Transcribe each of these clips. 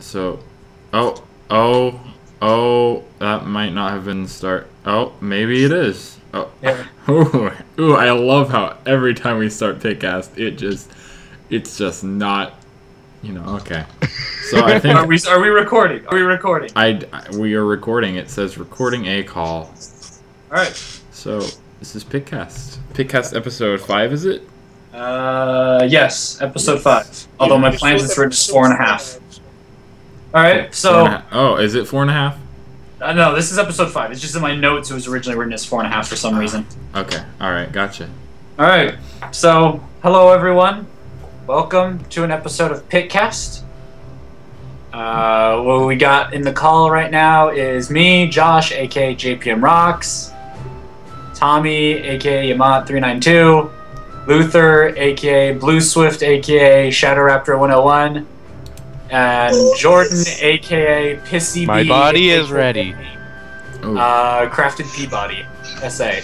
So, oh, that might not have been the start. Oh, maybe it is. Oh, Yeah. ooh, I love how every time we start PikCast, it's just not, okay. So I think Are we recording? Are we recording? we are recording. It says recording a call. All right. So this is PikCast. PikCast episode 5, is it? Yes, episode 5. Although my plans is for just 4.5. All right. So. Oh, is it 4.5? No, this is episode 5. It's just in my notes. It was originally written as 4.5 for some reason. Okay. All right. Gotcha. All right. So, hello everyone. Welcome to an episode of PikCast. What we got in the call right now is me, Josh, aka JPM Rocks, Tommy, aka Yamat392, Luther, aka Blue Swift, aka Shadow Raptor 101, and Jordan, aka Pissy My Bee, body aka, is ready. Crafted Peabody, SA.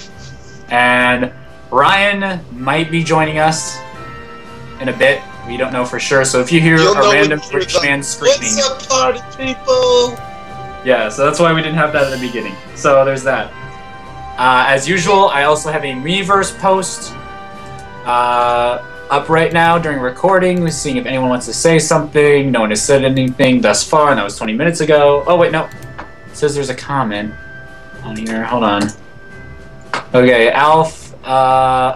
And Ryan might be joining us in a bit. We don't know for sure. So if you hear a random British man screaming, what's up, party people? yeah, so that's why we didn't have that at the beginning. So there's that. As usual, I also have a Reverse post up right now during recording. We're seeing if anyone wants to say something. No one has said anything thus far, and that was 20 minutes ago. Oh, wait, no. It says there's a comment on here. Hold on. Okay, Alf.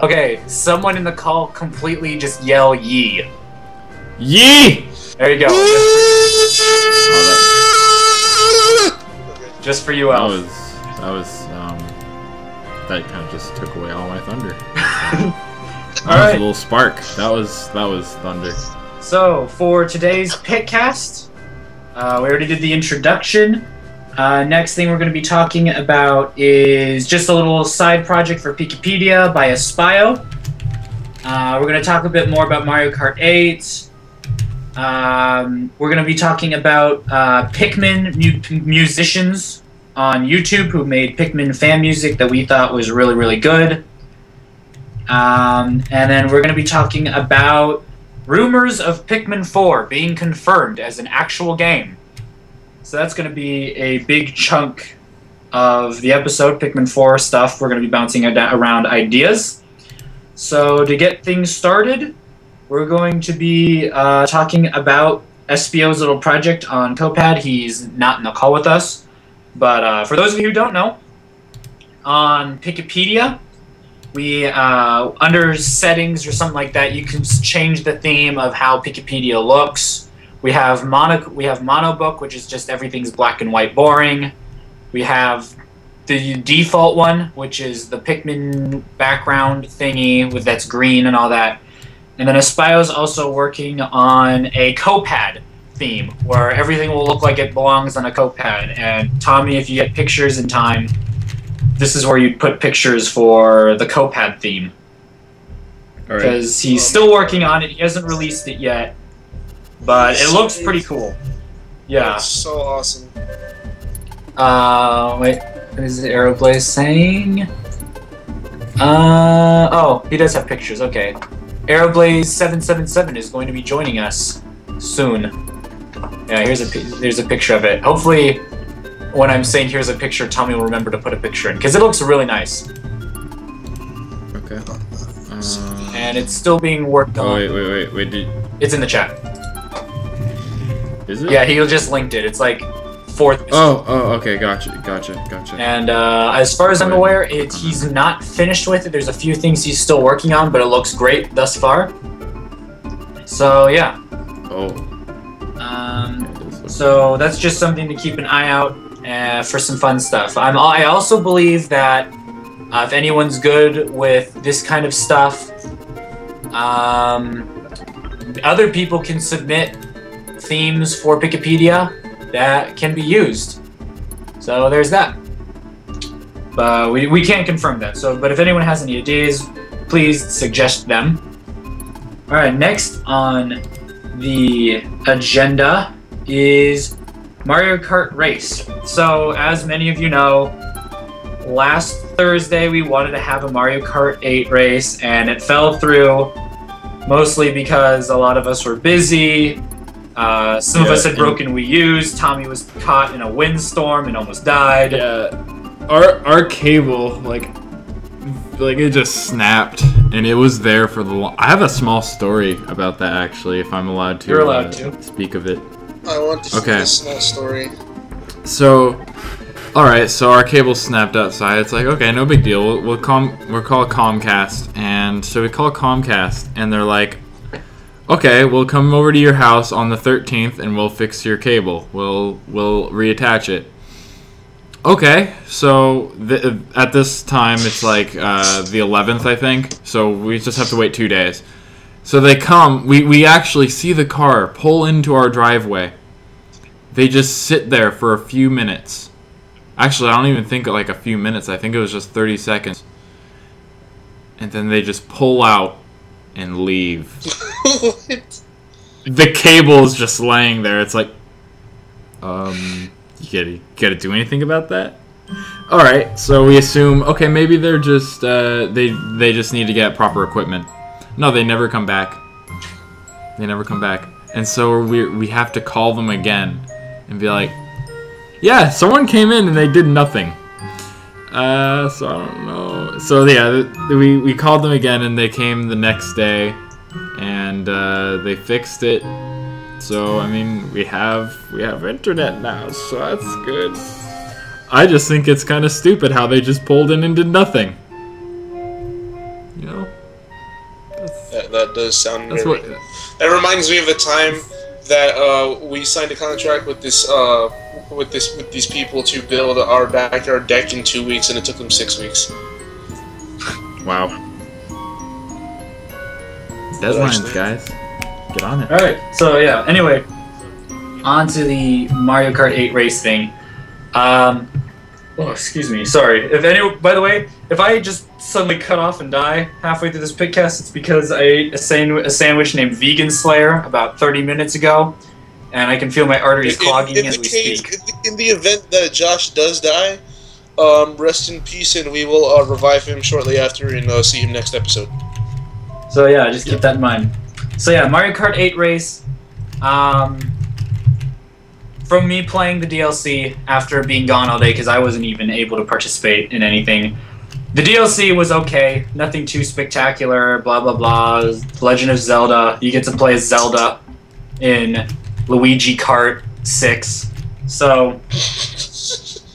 Okay, someone in the call completely just yell "Yee." Yee! There you go. Just for you, Alf. That kind of just took away all my thunder. That was Alright. a little spark. That was thunder. So, for today's PikCast, we already did the introduction. Next thing we're going to be talking about is just a little side project for Pikipedia by Espio. We're going to talk a bit more about Mario Kart 8. We're going to be talking about Pikmin musicians on YouTube who made Pikmin fan music that we thought was really, really good. And then we're going to be talking about rumors of Pikmin 4 being confirmed as an actual game. So that's going to be a big chunk of the episode, Pikmin 4 stuff. We're going to be bouncing around ideas. So to get things started, we're going to be talking about Espio's little project on Copad. He's not in the call with us. But for those of you who don't know, on Pikipedia, we under settings or something like that, you can change the theme of how Pikipedia looks. We have monobook, which is just everything's black and white boring. We have the default one, which is the Pikmin background thingy that's green and all that. And then Espio's also working on a Copad theme where everything will look like it belongs on a Copad. And Tommy, if you get pictures in time, this is where you'd put pictures for the Copad theme. Because he's still working on it. He hasn't released it yet. But it looks pretty cool. Yeah. It's so awesome. Wait. What is the Aeroblaze saying? Oh, he does have pictures. Okay. Aeroblaze777 is going to be joining us soon. Yeah, there's a picture of it. Hopefully, when I'm saying here's a picture, Tommy will remember to put a picture in, because it looks really nice. Okay. And it's still being worked on. Oh, wait, It's in the chat. Is it? Yeah, he just linked it. It's like 4th. Oh, okay, gotcha. And as far as I'm aware, he's not finished with it. There's a few things he's still working on, but it looks great thus far. So yeah. Oh. So that's just something to keep an eye out for some fun stuff. I also believe that if anyone's good with this kind of stuff, other people can submit themes for Pikipedia that can be used. So there's that. But we can't confirm that. But if anyone has any ideas, please suggest them. Alright, next on the agenda is Mario Kart Race. So as many of you know, last Thursday we wanted to have a Mario Kart 8 race and it fell through, mostly because a lot of us were busy. Some of us had broken Wii U's. Tommy was caught in a windstorm and almost died. Yeah, our cable, like it just snapped, and it was there for the I have a small story about that, actually, if I'm allowed to. You're allowed to speak of it. I want to hear a small story. So, alright, so our cable snapped outside. It's like, okay, no big deal. We'll call Comcast. And so we call Comcast, and they're like, okay, we'll come over to your house on the 13th, and we'll fix your cable. We'll reattach it. Okay, so at this time, it's like the 11th, I think. So we just have to wait 2 days. So they come. We actually see the car pull into our driveway. They just sit there for a few minutes. Actually, I don't even think like a few minutes. I think it was just 30 seconds. And then they just pull out and leave. What? The cable is just laying there. It's like, you gotta do anything about that? All right, so we assume, okay, maybe they're just they just need to get proper equipment. No, they never come back. They never come back, and so we have to call them again and be like, yeah, someone came in and they did nothing. So I don't know. So yeah, we called them again, and they came the next day, and they fixed it. So I mean, we have internet now, so that's good. I just think it's kind of stupid how they just pulled in and did nothing. You know? That does sound very... That reminds me of the time that we signed a contract with with these people to build our backyard deck in 2 weeks, and it took them 6 weeks. Wow. Deadlines, guys. Get on it. Alright, so yeah, anyway, on to the Mario Kart 8 race thing. Oh, excuse me, sorry. By the way, if I just suddenly cut off and die halfway through this PikCast, it's because I ate a sandwich named Vegan Slayer about 30 minutes ago, and I can feel my arteries clogging as we speak. In the event that Josh does die, rest in peace, and we will revive him shortly after and see him next episode. So yeah, just keep that in mind. So yeah, Mario Kart 8 race. From me playing the DLC after being gone all day, because I wasn't even able to participate in anything. The DLC was okay, nothing too spectacular, blah blah blah. Legend of Zelda, you get to play as Zelda in Luigi Kart 6. So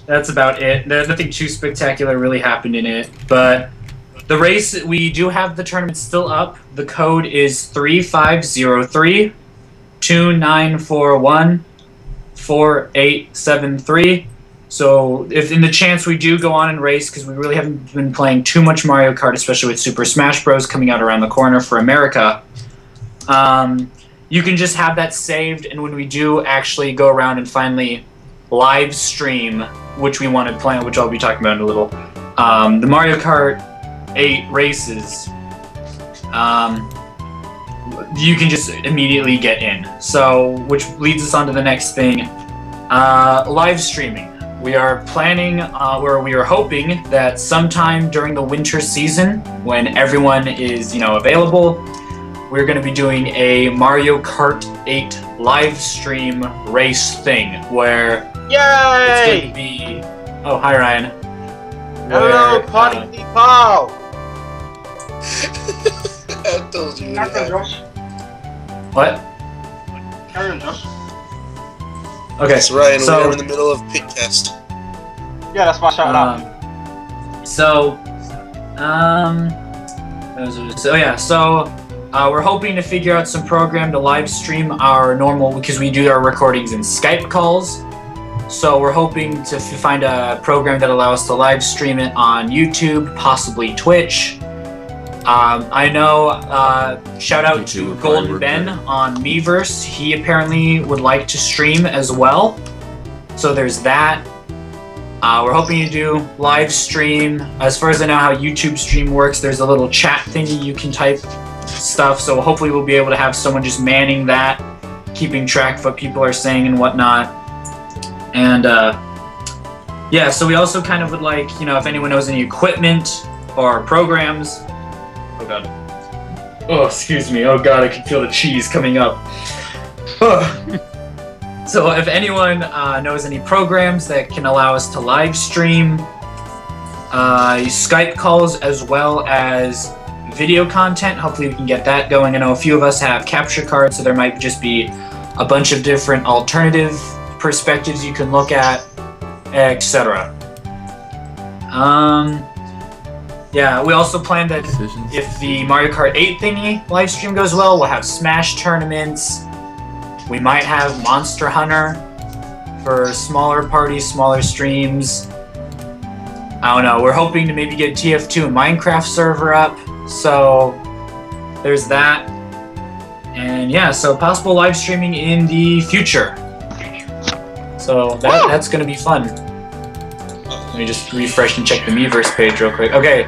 that's about it. There's nothing too spectacular really happened in it, but the race, we do have the tournament still up. The code is 3503 2941 4873. So if in the chance we do go on and race, because we really haven't been playing too much Mario Kart, especially with Super Smash Bros. Coming out around the corner for America, you can just have that saved, and when we do actually go around and finally live stream, which we want to plan, which I'll be talking about in a little, the Mario Kart 8 races, you can just immediately get in. So, which leads us on to the next thing, live streaming. We are planning, or we are hoping that sometime during the winter season, when everyone is, available, we're going to be doing a Mario Kart 8 live stream race thing, where it's going to be... Oh, hi Ryan. Hello, party people! I told you. What? Carry on, Josh. Okay, That's Ryan, so, we're in the middle of PikCast. Yeah, that's my shout out. We're hoping to figure out some program to live stream our normal, because we do our recordings in Skype calls. So we're hoping to find a program that allows us to live stream it on YouTube, possibly Twitch. I know, shout out to Golden Ben on Miiverse. He apparently would like to stream as well. So there's that. We're hoping to do live stream. As far as I know how YouTube stream works, there's a little chat thingy you can type stuff. So hopefully we'll be able to have someone just manning that, keeping track of what people are saying and whatnot. And yeah, so we also kind of would like, if anyone knows any equipment or programs. Oh god. Oh, excuse me. Oh god, I can feel the cheese coming up. So if anyone knows any programs that can allow us to live stream Skype calls as well as video content, hopefully we can get that going. I know a few of us have capture cards, so there might just be a bunch of different alternative perspectives you can look at, etc. Yeah, we also plan that if the Mario Kart 8 thingy live stream goes well, we'll have Smash tournaments. We might have Monster Hunter for smaller parties, smaller streams. I don't know, we're hoping to maybe get TF2 and Minecraft server up, so there's that. And yeah, so possible live streaming in the future. So that's gonna be fun. Let me just refresh and check the Miiverse page real quick. Okay,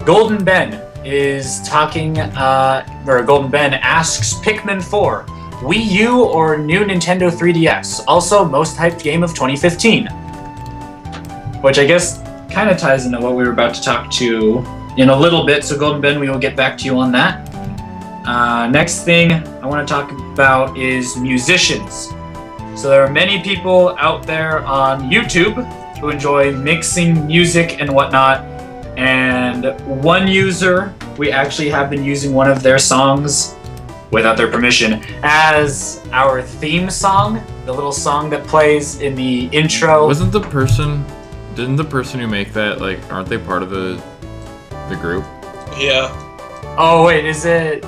Golden Ben is talking, or Golden Ben asks Pikmin 4, Wii U or new Nintendo 3DS? Also, most hyped game of 2015. Which I guess kind of ties into what we were about to talk to in a little bit, so Golden Ben, we will get back to you on that. Next thing I want to talk about is musicians. So there are many people out there on YouTube who enjoy mixing music and whatnot, and one user, we actually have been using one of their songs without their permission as our theme song, the little song that plays in the intro. Didn't the person who make that, like, aren't they part of the group? Yeah. Oh wait, is it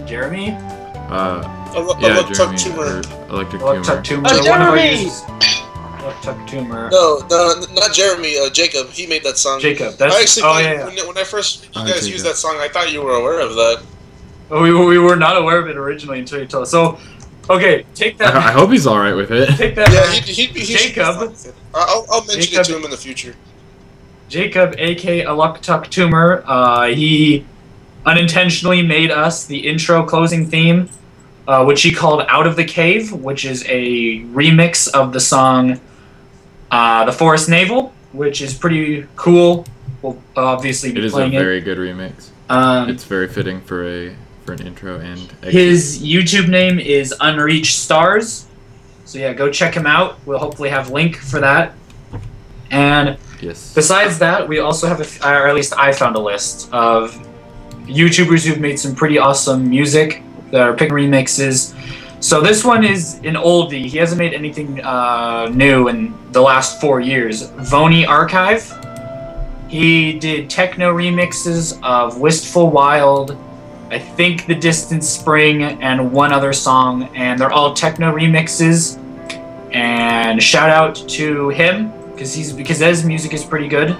Jeremy? Electric Tumor. Jeremy! Electric Tumor. No, not Jeremy. Jacob. He made that song. Jacob. That's. When I first you guys used that song, I thought you were aware of that. Oh, we were not aware of it originally until you told us. So, okay, take that. I hope he's all right with it. Take that. Yeah, he'd Jacob. I'll mention it to him in the future. Jacob, aka Electric Tumor. He unintentionally made us the intro closing theme, which he called "Out of the Cave," which is a remix of the song "The Forest Navel," which is pretty cool. We'll obviously be playing it. It is a very good remix. It's very fitting for an intro and exit. His YouTube name is Unreached Stars. So yeah, go check him out. We'll hopefully have a link for that. And yes. Besides that, we also have, or at least I found a list of YouTubers who've made some pretty awesome music that are Pikmin remixes. So this one is an oldie. He hasn't made anything new in the last 4 years. Vony Archive. He did techno remixes of Wistful Wild, I think The Distant Spring, and one other song, and they're all techno remixes. And shout out to him because his music is pretty good.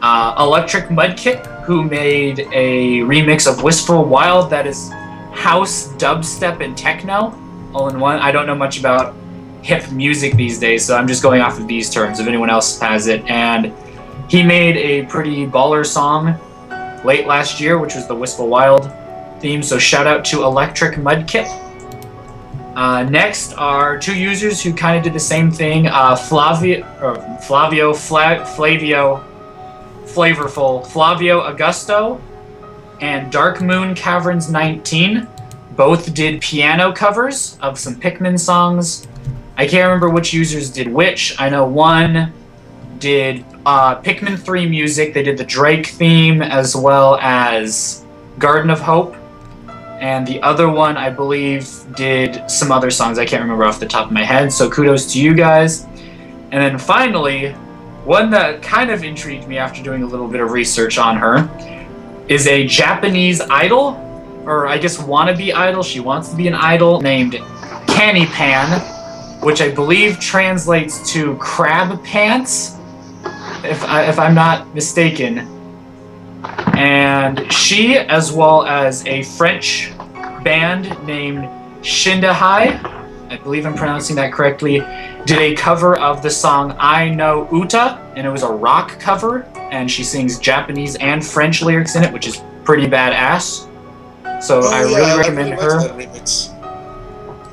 Electric Mudkip, who made a remix of Wistful Wild that is house, dubstep, and techno all in one. I don't know much about hip music these days, so I'm just going off of these terms if anyone else has it. And he made a pretty baller song late last year, which was the Wistful Wild theme, so shout out to Electric Mudkip. Next are two users who kind of did the same thing, Flavio Augusto and Dark Moon Caverns 19. Both did piano covers of some Pikmin songs. I can't remember which users did which. I know one did Pikmin 3 music. They did the Drake theme as well as Garden of Hope. And the other one, I believe, did some other songs. I can't remember off the top of my head, so kudos to you guys. And then finally, one that kind of intrigued me after doing a little bit of research on her is a Japanese idol, or I guess wannabe idol. She wants to be an idol, named Canny Pan, which I believe translates to crab pants, if I'm not mistaken. And she, as well as a French band named Shindahai, I believe I'm pronouncing that correctly, did a cover of the song I Know Uta, and it was a rock cover, and she sings Japanese and French lyrics in it, which is pretty badass. So I really recommend her.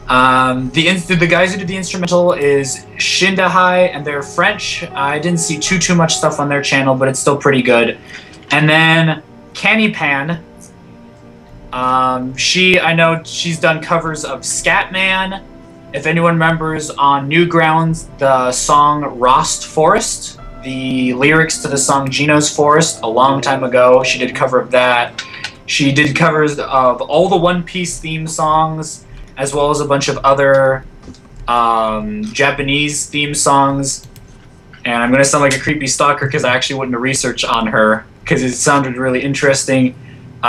The guys who did the instrumental is Shindahai, and they're French. I didn't see too much stuff on their channel, but it's still pretty good. And then Canny Pan I know she's done covers of Scatman. If anyone remembers on Newgrounds, the song Rost Forest, the lyrics to the song Gino's Forest a long time ago, she did a cover of that. She did covers of all the One Piece theme songs, as well as a bunch of other Japanese theme songs. And I'm going to sound like a creepy stalker because I actually went into research on her because it sounded really interesting.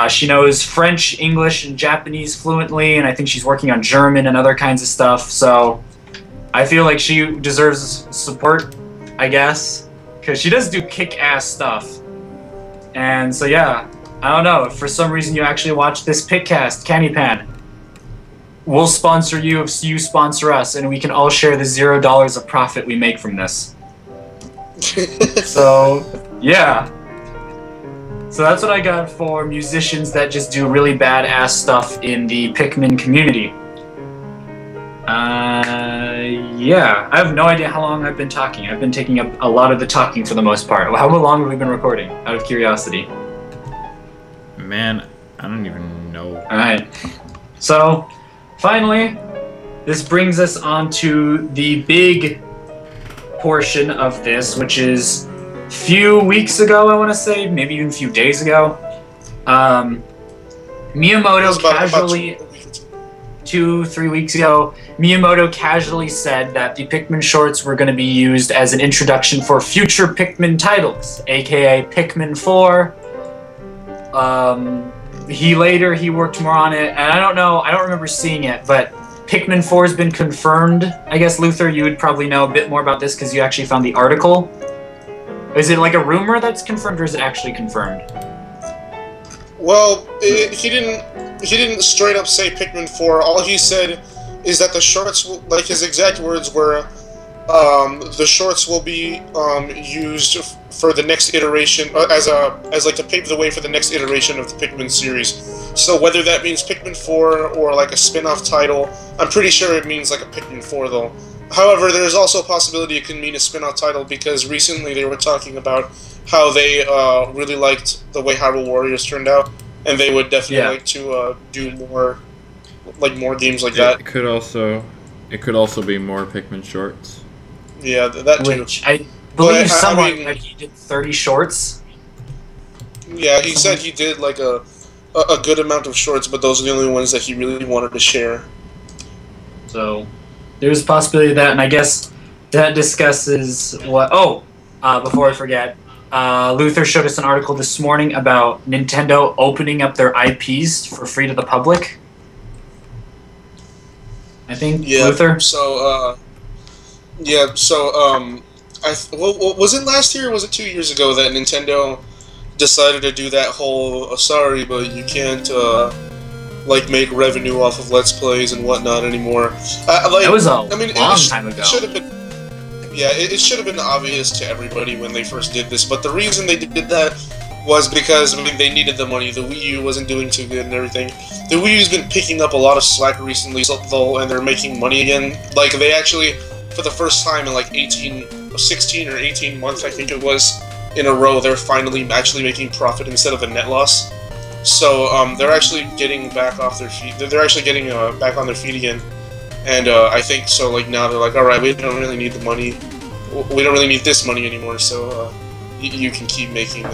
She knows French, English, and Japanese fluently, and I think she's working on German and other kinds of stuff. So I feel like she deserves support, I guess, because she does do kick-ass stuff. And so yeah, I don't know, if for some reason you actually watch this PikCast, Candypan, we'll sponsor you if you sponsor us, and we can all share the $0 of profit we make from this. So, yeah. So that's what I got for musicians that just do really badass stuff in the Pikmin community. Yeah. I have no idea how long I've been talking. I've been taking up a lot of the talking for the most part. How long have we been recording, out of curiosity? Man, I don't even know. Alright. So, finally, this brings us on to the big portion of this, which is a few weeks ago, I want to say, maybe even a few days ago. Miyamoto casually, 2-3 weeks ago, Miyamoto casually said that the Pikmin shorts were going to be used as an introduction for future Pikmin titles, aka Pikmin 4. He worked more on it, and I don't remember seeing it, but Pikmin 4 has been confirmed. I guess, Luther, you would probably know a bit more about this because you actually found the article. Is it like a rumor that's confirmed, or is it actually confirmed? Well, he didn't straight up say Pikmin 4. All he said is that the shorts, like his exact words were, the shorts will be used for the next iteration, as like to pave the way for the next iteration of the Pikmin series. So whether that means Pikmin 4 or like a spin-off title, I'm pretty sure it means like a Pikmin 4 though. However, there's also a possibility it can mean a spin-off title because recently they were talking about how they really liked the way Hyrule Warriors turned out, and they would definitely like to do more games like that. It could also be more Pikmin shorts. Yeah, that too. Which I believe that he did 30 shorts. Yeah, he said he did like a good amount of shorts, but those are the only ones that he really wanted to share. So there's a possibility of that, and I guess that discusses what... Oh, before I forget, Luther showed us an article this morning about Nintendo opening up their IPs for free to the public. I think, yeah, Luther? So, was it last year or was it 2 years ago that Nintendo decided to do that whole, sorry, but you can't, like, make revenue off of Let's Plays and whatnot anymore? That was long time ago. It should have been obvious to everybody when they first did this, but the reason they did that was because, I mean, they needed the money. The Wii U wasn't doing too good and everything. The Wii U's been picking up a lot of slack recently, though, and they're making money again. Like, they actually, for the first time in like 16 or 18 months, I think it was, in a row, they're finally actually making profit instead of a net loss. So, they're actually getting back off their feet. They're actually getting back on their feet again. And I think so. Like now, they're like, all right, we don't really need the money. We don't really need this money anymore. So you can keep making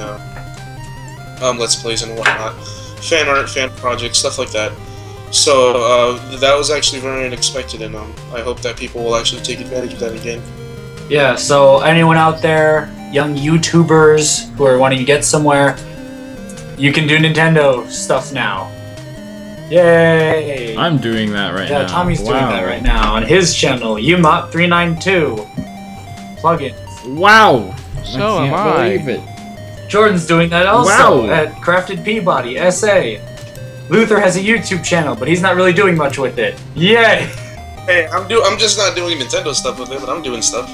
Let's Plays and whatnot, fan art, fan projects, stuff like that. So that was actually very unexpected, and I hope that people will actually take advantage of that again. Yeah. So anyone out there, young YouTubers who are wanting to get somewhere, you can do Nintendo stuff now. Yay! I'm doing that right now. Yeah, Tommy's doing that right now on his channel, Umot392. Plugins. Wow! So am I. Believe it. Jordan's doing that also Wow. at Crafted Peabody, SA. Luther has a YouTube channel, but he's not really doing much with it. Yay! Hey, I'm just not doing Nintendo stuff with it, but I'm doing stuff.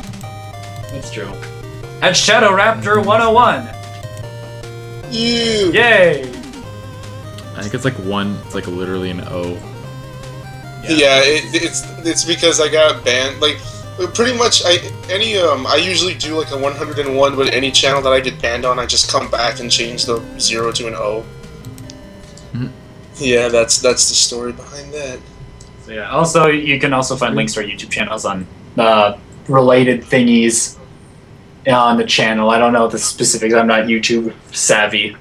That's true. At Shadow Raptor 101. Yay! I think it's like one. It's like literally an O. Yeah, it's because I got banned. Like, pretty much, I usually do like a 101, but any channel that I get banned on, I just come back and change the 0 to an O. Yeah, that's the story behind that. So yeah. Also, you can also find links to our YouTube channels on related thingies on the channel. I don't know the specifics. I'm not YouTube savvy.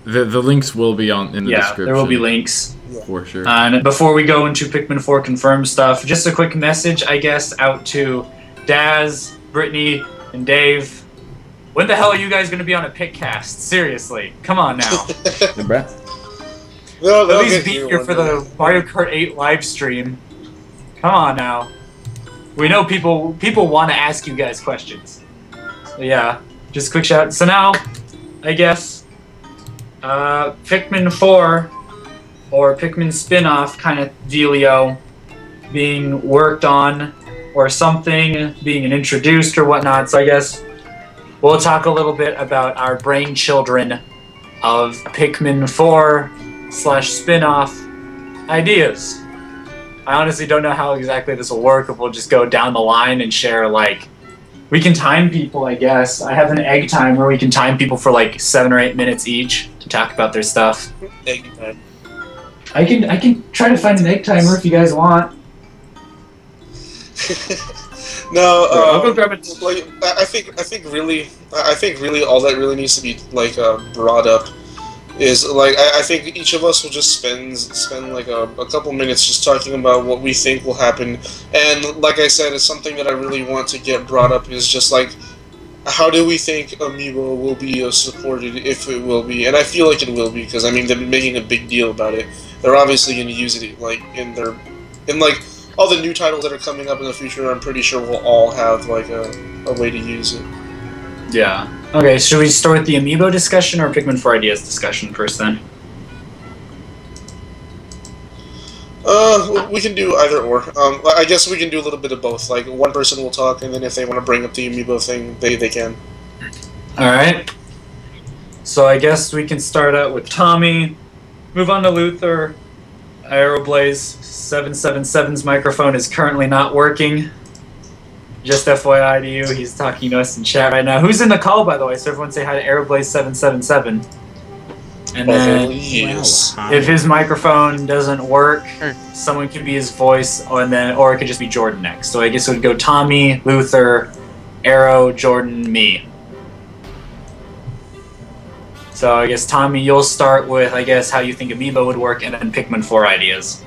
The links will be in the description. There will be links. For sure. And before we go into Pikmin 4 confirmed stuff, just a quick message, I guess, out to Daz, Brittany, and Dave. When the hell are you guys going to be on a PikCast? Seriously. Come on now. At least be here for the Mario Kart 8 live stream. Come on now. We know people want to ask you guys questions. So yeah, just a quick shout. So now, I guess, Pikmin 4, or Pikmin spin-off kind of dealio, being worked on, or something being introduced or whatnot. So I guess we'll talk a little bit about our brain children of Pikmin 4/spin-off ideas. I honestly don't know how exactly this will work, if we'll just go down the line and share, like, we can time people, I guess. I have an egg time where we can time people for like 7 or 8 minutes each to talk about their stuff. Egg time. I can try to find an egg timer if you guys want. No, I'll go grab it. Like, I think really all that really needs to be like brought up is like I think each of us will just spend like a couple minutes just talking about what we think will happen, and like I said, it's something that I really want to get brought up is just like, how do we think amiibo will be supported, if it will be? And I feel like it will be, because I mean they've been making a big deal about it. They're obviously going to use it like in like all the new titles that are coming up in the future. I'm pretty sure we'll all have like a way to use it. Yeah. Okay, should we start with the amiibo discussion or Pikmin 4 ideas discussion first then? We can do either or. I guess we can do a little bit of both. Like, one person will talk, and then if they want to bring up the amiibo thing, they can. Alright. So I guess we can start out with Tommy, move on to Luther. Aeroblaze 777's microphone is currently not working. Just FYI to you, he's talking to us in chat right now. Who's in the call, by the way? So everyone say hi to Aeroblaze 777. And then, if his microphone doesn't work, someone could be his voice, or it could just be Jordan next. So I guess it would go Tommy, Luther, Arrow, Jordan, me. So I guess Tommy, you'll start with, I guess, how you think amiibo would work, and then Pikmin 4 ideas.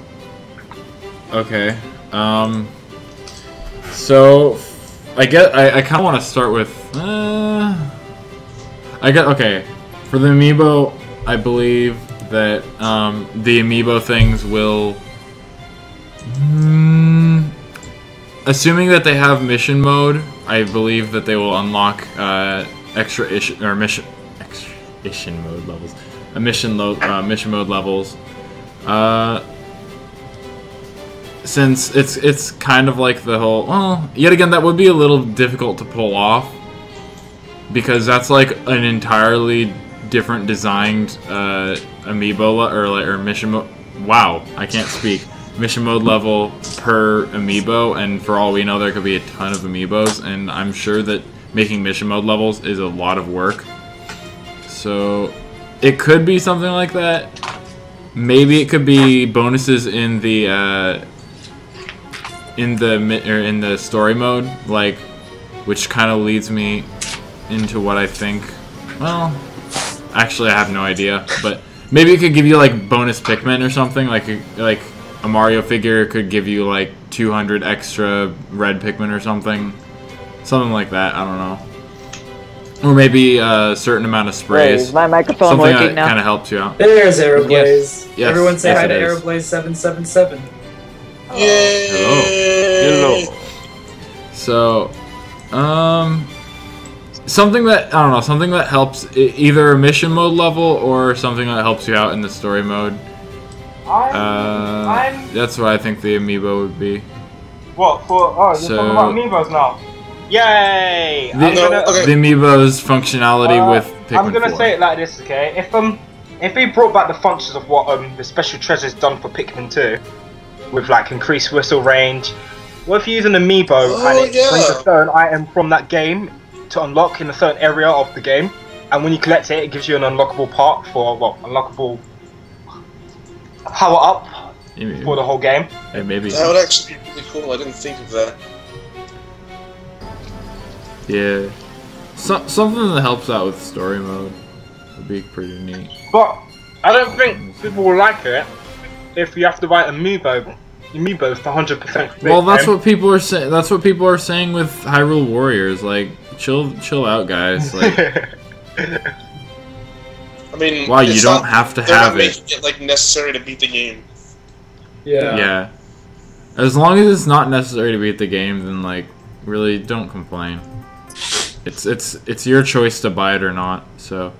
Okay. So I kind of want to start with. Okay. For the amiibo, I believe that the amiibo things will. Assuming that they have mission mode, I believe that they will unlock mission mode levels. Mission mode levels. Since it's kind of like the whole. Well, yet again, that would be a little difficult to pull off, because that's like an entirely different designed amiibo or mission mode. Wow, I can't speak. Mission mode level per amiibo, and for all we know, there could be a ton of amiibos, and I'm sure that making mission mode levels is a lot of work. So it could be something like that. Maybe it could be bonuses in the story mode, like, which kind of leads me into what I think. Well, actually, I have no idea, but maybe it could give you like bonus Pikmin or something. Like a Mario figure could give you like 200 extra red Pikmin or something like that. I don't know. Or maybe a certain amount of sprays. Wait, is my microphone something working now? Kind of helps you out. There's Aeroblaze. Yes. Everyone say hi to it is. Aeroblaze 777. Yay! Hello. So, something that, I don't know, something that helps, either a mission mode level or something that helps you out in the story mode. That's what I think the amiibo would be. What? You're talking about amiibos now? Yay! The amiibo's functionality with Pikmin I'm gonna 4. say it like this, okay? If we brought back the functions of what the special treasure's done for Pikmin 2, with like increased whistle range, what if you use an amiibo and it brings a certain item from that game to unlock in a certain area of the game, and when you collect it, it gives you an unlockable part for, well, unlockable power up Maybe. for the whole game. Yeah, maybe. That would actually be really cool. I didn't think of that. Yeah. Something that helps out with story mode would be pretty neat. But I don't think people will like it if you have to write amiibo for 100%. Well, that's what people are saying. That's what people are saying with Hyrule Warriors. Like, chill out, guys. Like, I mean, wow, you don't have to have it. Making it like necessary to beat the game. Yeah. Yeah. As long as it's not necessary to beat the game, then like, really don't complain. It's your choice to buy it or not. So,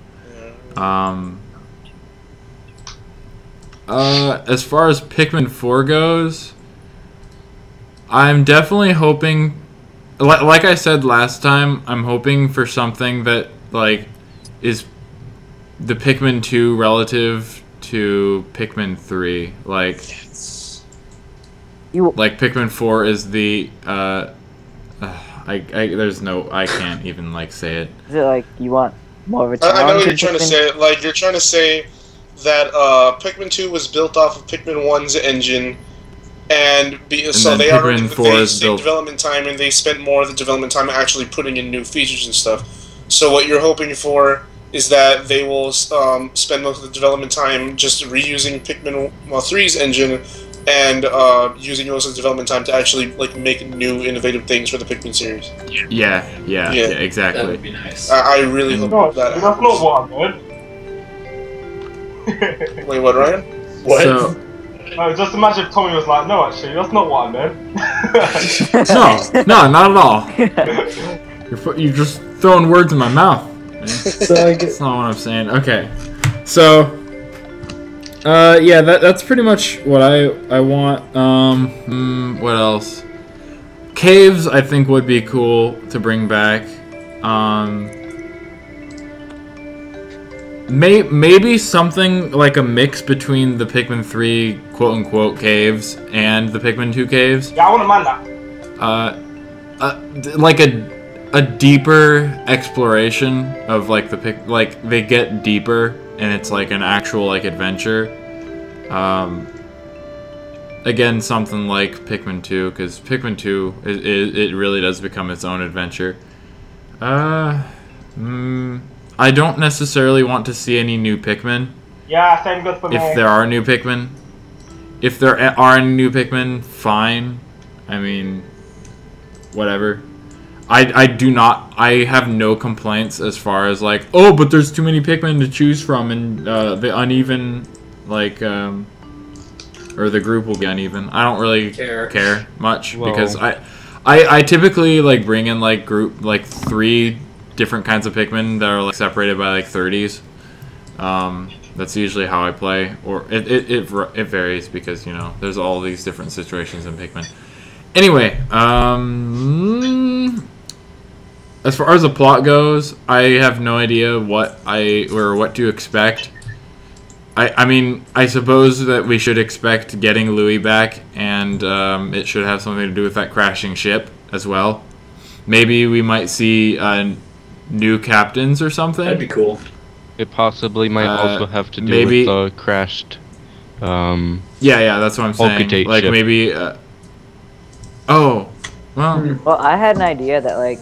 as far as Pikmin 4 goes, I'm definitely hoping, like I said last time, I'm hoping for something that like is the Pikmin 2 relative to Pikmin 3. Like, like Pikmin 4 is the I can't even like say it. Is it like you want more of a I know what you're challenge? trying to say. Like, you're trying to say that Pikmin 2 was built off of Pikmin 1's engine, and so they already saved development time, and they spent more of the development time actually putting in new features and stuff. So what you're hoping for is that they will spend most of the development time just reusing Pikmin 3's engine and using most of the development time to actually like make new innovative things for the Pikmin series. Yeah, exactly. That would be nice. I really hope that happens. That's not what I meant. Wait, what, Ryan? What? So, No, just imagine if Tommy was like, no, actually, that's not what I meant. no, not at all. You're just throwing words in my mouth. Man. That's not what I'm saying. Okay, so yeah, that's pretty much what I want. What else? Caves, I think, would be cool to bring back. Maybe something like a mix between the Pikmin 3 quote-unquote caves and the Pikmin 2 caves. Yeah, I wouldn't mind that. Like a deeper exploration of like like they get deeper and it's like an actual like adventure. Again, something like Pikmin 2, because Pikmin 2 it really does become its own adventure. I don't necessarily want to see any new Pikmin. Yeah, same goes for me. If there are new Pikmin. If there are any new Pikmin, fine. I mean, whatever. I have no complaints as far as like, oh, but there's too many Pikmin to choose from and the uneven, like, or the group will be uneven. I don't really care much because I typically like bring in like 3 different kinds of Pikmin that are like separated by like 30s. That's usually how I play, or it varies because, you know, there's all these different situations in Pikmin. Anyway, as far as the plot goes, I have no idea what to expect. I mean, I suppose that we should expect getting Louis back, and it should have something to do with that crashing ship as well. Maybe we might see new captains or something. That'd be cool. It possibly might also have to do maybe, with the crashed. Yeah, that's what I'm saying. Like ship. maybe. Oh, well. Well, I had an idea that like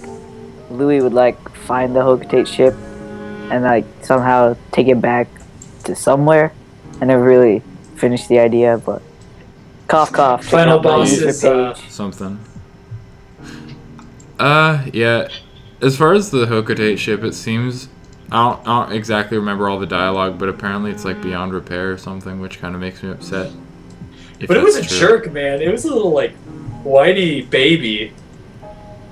Louis would like find the Hokutate ship and like somehow take it back to somewhere. I never really finished the idea, but cough cough. Final boss is something. Yeah. As far as the Hokutate ship, it seems I don't exactly remember all the dialogue, but apparently it's like beyond repair or something, which kind of makes me upset. But it was a jerk, man. It was a little like whiny baby.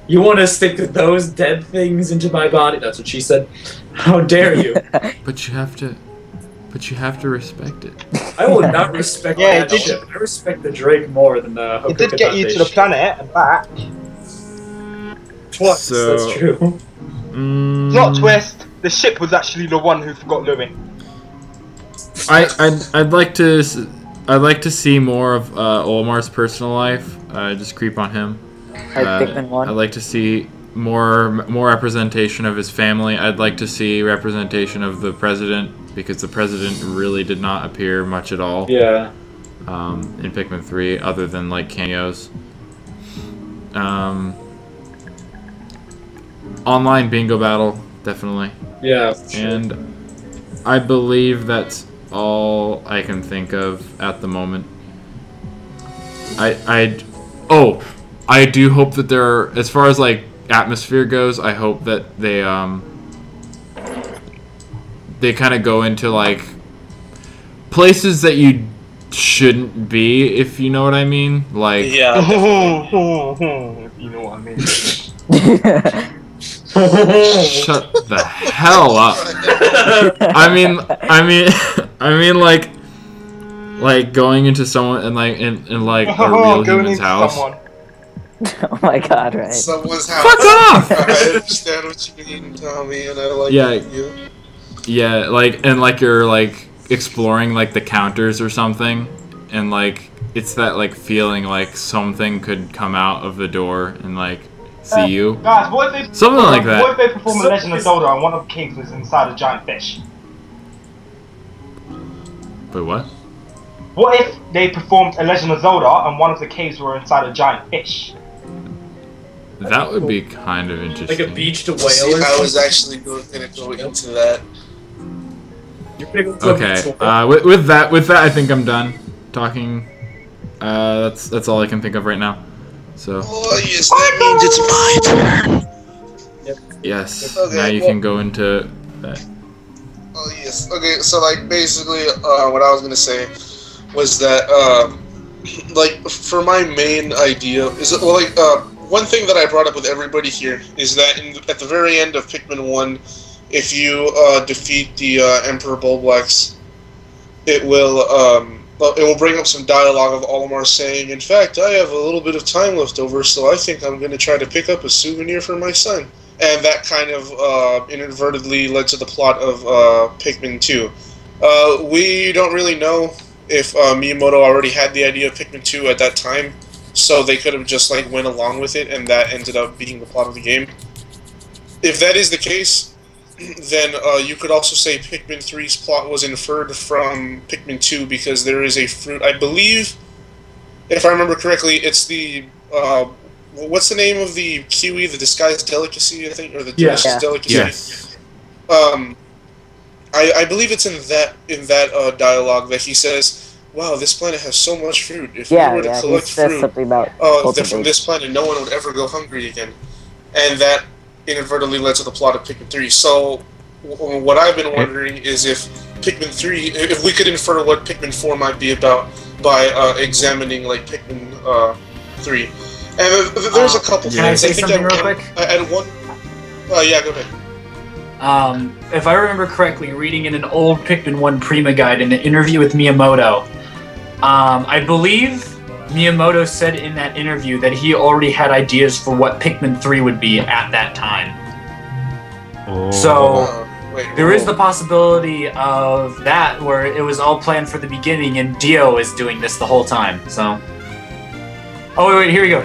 You want to stick those dead things into my body? That's what she said. How dare you? But you have to respect it. I will not respect that ship. I respect the Drake more than the Hokutate. It did get you to the planet and back. Twice, that's true. Plot twist: the ship was actually the one who forgot Louis. I'd like to see more of Olmar's personal life. Just creep on him. I'd like to see more representation of his family. I'd like to see representation of the president, because the president really did not appear much at all. Yeah. in Pikmin 3, other than like cameos. Online bingo battle, definitely. Yeah. Sure. And I believe that's all I can think of at the moment. I do hope that there are, as far as like atmosphere goes, I hope that they kind of go into like places that you shouldn't be, if you know what I mean. Like, yeah, if you know what I mean. Shut the hell up. I mean like going into someone and like in like a real human's house. Oh my god, right. Someone's house. Fuck off! I understand what you mean, Tommy, and I like you. Yeah, like, and like you're like exploring like the counters or something, and like it's that like feeling like something could come out of the door and like see you. Guys, what if they something like that. What if they perform a Legend of Zelda and one of the caves is inside a giant fish? Wait, what? What if they performed a Legend of Zelda and one of the caves were inside a giant fish? That would be kind of interesting. Like a beach to whale. See, I was actually going to go into that. Okay. With that, I think I'm done talking. That's all I can think of right now. So. Oh yes, that means it's my turn. Yep. Yes. Okay, now you can go into that. Oh yes. Okay. So like basically, what I was gonna say was that like for my main idea is one thing that I brought up with everybody here is that at the very end of Pikmin 1, if you defeat the Emperor Bulbwax, it will bring up some dialogue of Olimar saying, "In fact, I have a little bit of time left over, so I think I'm going to try to pick up a souvenir for my son." And that kind of inadvertently led to the plot of Pikmin 2. We don't really know if Miyamoto already had the idea of Pikmin 2 at that time, so they could have just like went along with it, and that ended up being the plot of the game. If that is the case, then you could also say Pikmin 3's plot was inferred from Pikmin 2 because there is a fruit, I believe, if I remember correctly, it's the, what's the name of the kiwi, the disguised delicacy, I think, or the delicious delicacy? Yes. I believe it's in that dialogue that he says, "Wow, this planet has so much fruit. If we were to collect fruit from this planet, no one would ever go hungry again." And that inadvertently led to the plot of Pikmin 3. So, what I've been wondering is if Pikmin 3, if we could infer what Pikmin 4 might be about by examining like Pikmin 3. And there's a couple Can I say something real quick? At one, yeah, go ahead. If I remember correctly, reading in an old Pikmin 1 Prima guide in an interview with Miyamoto, I believe Miyamoto said in that interview that he already had ideas for what Pikmin 3 would be at that time. Oh. So, there is the possibility of that, where it was all planned for the beginning and Dio is doing this the whole time, so... Oh, wait, here we go.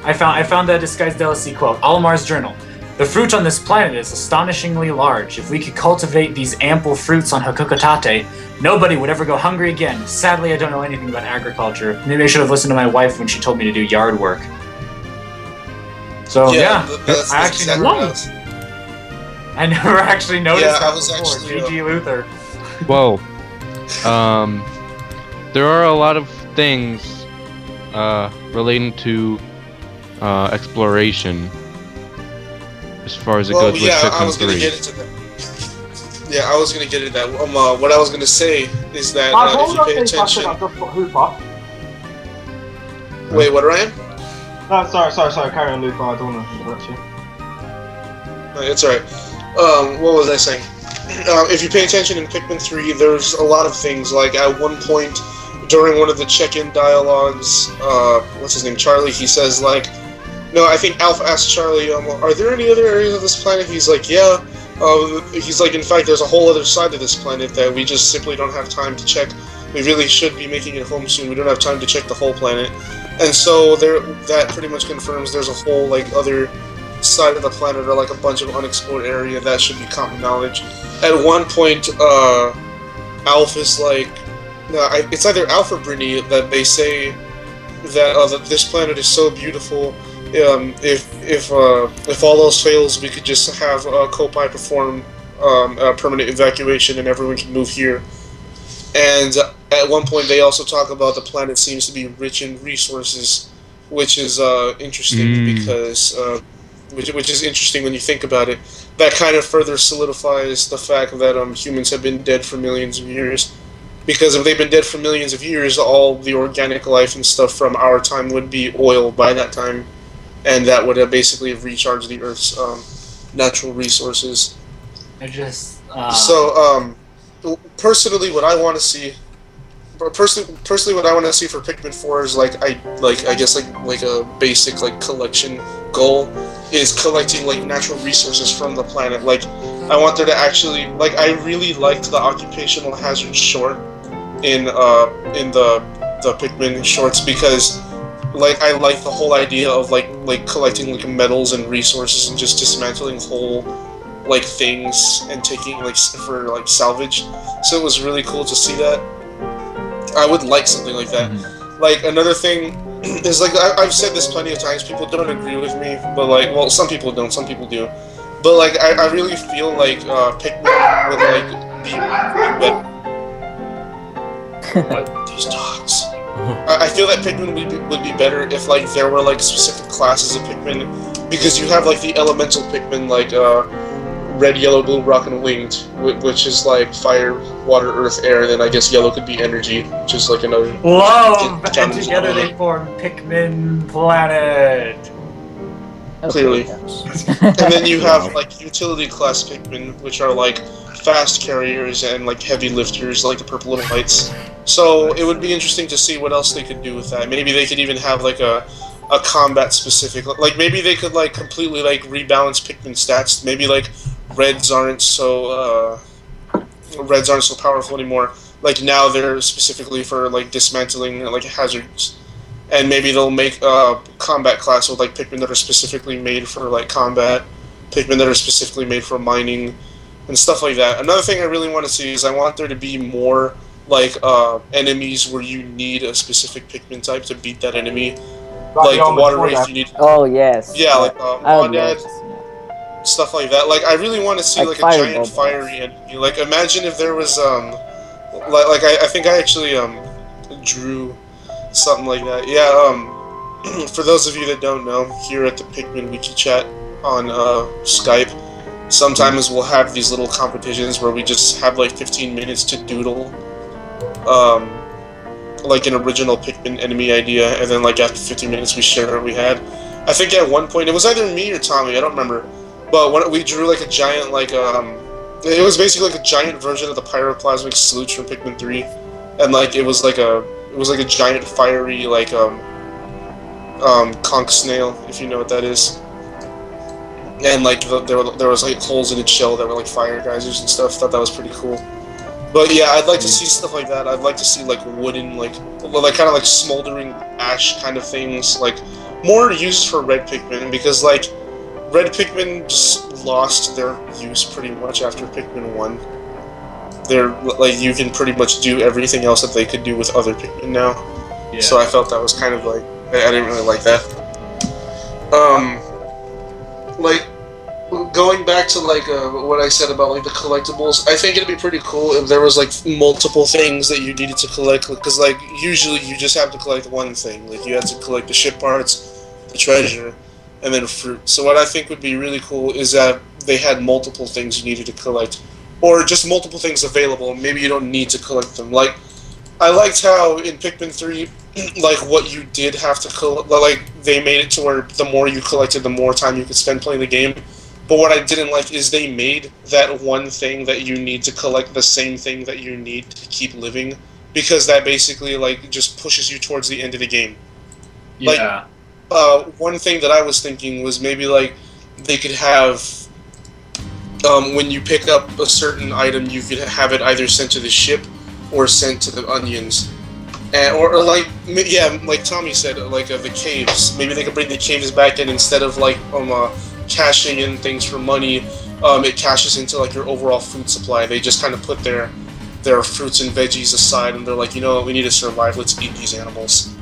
I found that disguised delicacy quote. Olimar's journal. "The fruit on this planet is astonishingly large. If we could cultivate these ample fruits on Hakukotate, nobody would ever go hungry again. Sadly, I don't know anything about agriculture. Maybe I should have listened to my wife when she told me to do yard work." So, I actually never actually noticed that before. GG Luther. Well, there are a lot of things relating to exploration as far as it goes with Pikmin 3. Get into that. Yeah, I was gonna get into that. What I was gonna say is that if you pay attention. Wait, what, Ryan? No, sorry. Carry on, Lupa. I don't want to interrupt you. No, it's alright. What was I saying? If you pay attention in Pikmin 3, there's a lot of things. Like at one point during one of the check-in dialogues, what's his name, Charlie? He says like, no, I think Alpha asked Charlie, "Are there any other areas of this planet?" He's like, "Yeah." He's like, "In fact, there's a whole other side of this planet that we just simply don't have time to check. We really should be making it home soon. We don't have time to check the whole planet." And so that pretty much confirms there's a whole like other side of the planet, or like a bunch of unexplored area that should be common knowledge. At one point, Alpha's like, it's either Alpha Brini that they say that this planet is so beautiful. If all else fails, we could just have Kopai perform a permanent evacuation, and everyone can move here. And at one point, they also talk about the planet seems to be rich in resources, which is interesting because which is interesting when you think about it. That kind of further solidifies the fact that humans have been dead for millions of years. Because if they've been dead for millions of years, all the organic life and stuff from our time would be oil by that time, and that would have basically recharged the Earth's natural resources. Personally, what I want to see, personally, what I want to see for Pikmin 4 is I guess a basic collection goal is collecting natural resources from the planet. I want there to actually I really liked the occupational hazard short in the Pikmin shorts because I like the whole idea of collecting metals and resources and just dismantling whole things and taking for salvage. So it was really cool to see that. I would like something like that. Another thing is I've said this plenty of times. People don't agree with me, but well, some people don't, some people do. But I really feel Pikmin would be better. What? These dogs. I feel that Pikmin would be better if there were specific classes of Pikmin, because you have the elemental Pikmin red, yellow, blue, rock, and winged, which is fire, water, earth, air, and then I guess yellow could be energy, which is another. Love, and together they form Pikmin Planet. Clearly. And then you have utility class Pikmin, which are fast carriers and heavy lifters, the purple little lights. So it would be interesting to see what else they could do with that. Maybe they could even have a combat specific, maybe they could completely rebalance Pikmin stats. Maybe reds aren't so powerful anymore. Now they're specifically for dismantling hazards. And maybe they'll make a combat class with Pikmin that are specifically made for combat, Pikmin that are specifically made for mining, and stuff like that. Another thing I really want to see is I want there to be more enemies where you need a specific Pikmin type to beat that enemy. Water Wraith, you need. Oh yes. Yeah, Undead, stuff like that. I really want to see a giant fiery enemy. Imagine if there was I think I actually drew something like that. Yeah, for those of you that don't know, here at the Pikmin Wiki chat on Skype, sometimes we'll have these little competitions where we just have 15 minutes to doodle an original Pikmin enemy idea, and then after 15 minutes we share what we had. I think at one point, it was either me or Tommy, I don't remember, but when we drew a giant it was basically a giant version of the Pyroclasmic Slooch from Pikmin 3, and it was a giant fiery conch snail, if you know what that is. And there was holes in its shell that were fire geysers and stuff. Thought that was pretty cool. But yeah, I'd like to see stuff like that. I'd like to see wooden kind of smoldering ash kind of things, more use for red Pikmin, because red Pikmin just lost their use pretty much after Pikmin 1. They're you can pretty much do everything else that they could do with other Pikmin now. Yeah. So I felt that was kind of I didn't really like that. Going back to what I said about the collectibles, I think it'd be pretty cool if there was multiple things that you needed to collect, because usually you just have to collect one thing. You have to collect the ship parts, the treasure, and then fruit. So what I think would be really cool is that they had multiple things you needed to collect, or just multiple things available. Maybe you don't need to collect them. I liked how in Pikmin 3, what you did have to collect, they made it to where the more you collected, the more time you could spend playing the game. But what I didn't like is they made that one thing that you need to collect the same thing that you need to keep living, because that basically just pushes you towards the end of the game. Yeah. One thing that I was thinking was maybe they could have when you pick up a certain item, you could have it either sent to the ship or sent to the onions. Or Tommy said, the caves. Maybe they could bring the caves back in instead of cashing in things for money. It cashes into your overall food supply. They just kind of put their their fruits and veggies aside, and they're like, you know what, we need to survive, let's eat these animals.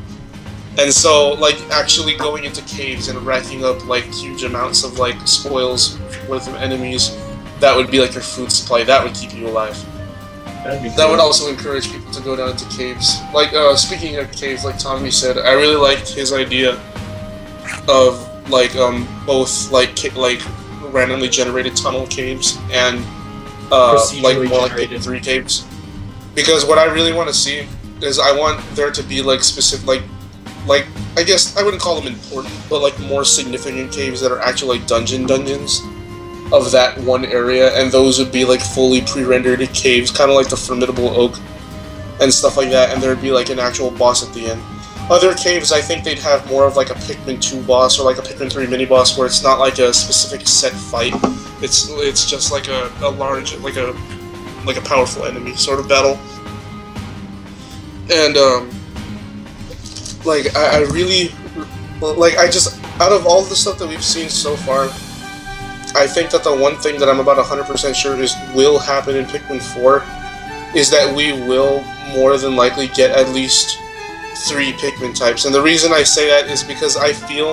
And so, like, actually going into caves and racking up, like, huge amounts of, like, spoils with enemies, that would be, like, your food supply. That would keep you alive. That would also encourage people to go down into caves. Like, speaking of caves, like Tommy said, I really liked his idea of, like, both, like, randomly generated tunnel caves and, like, more like Pikmin 3 caves. Because what I really want to see is I want there to be, like, specific, like, I guess I wouldn't call them important, but, like, more significant caves that are actually, like, dungeons of that one area, and those would be, like, fully pre-rendered caves, kind of like the Formidable Oak and stuff like that, and there'd be, like, an actual boss at the end. Other caves, I think they'd have more of, like, a Pikmin 2 boss or, like, a Pikmin 3 mini-boss where it's not, like, a specific set fight. It's just, like, a large, like a powerful enemy sort of battle. And, like, I really, like, out of all the stuff that we've seen so far, I think that the one thing that I'm about 100% sure will happen in Pikmin 4 is that we will more than likely get at least 3 Pikmin types. And the reason I say that is because I feel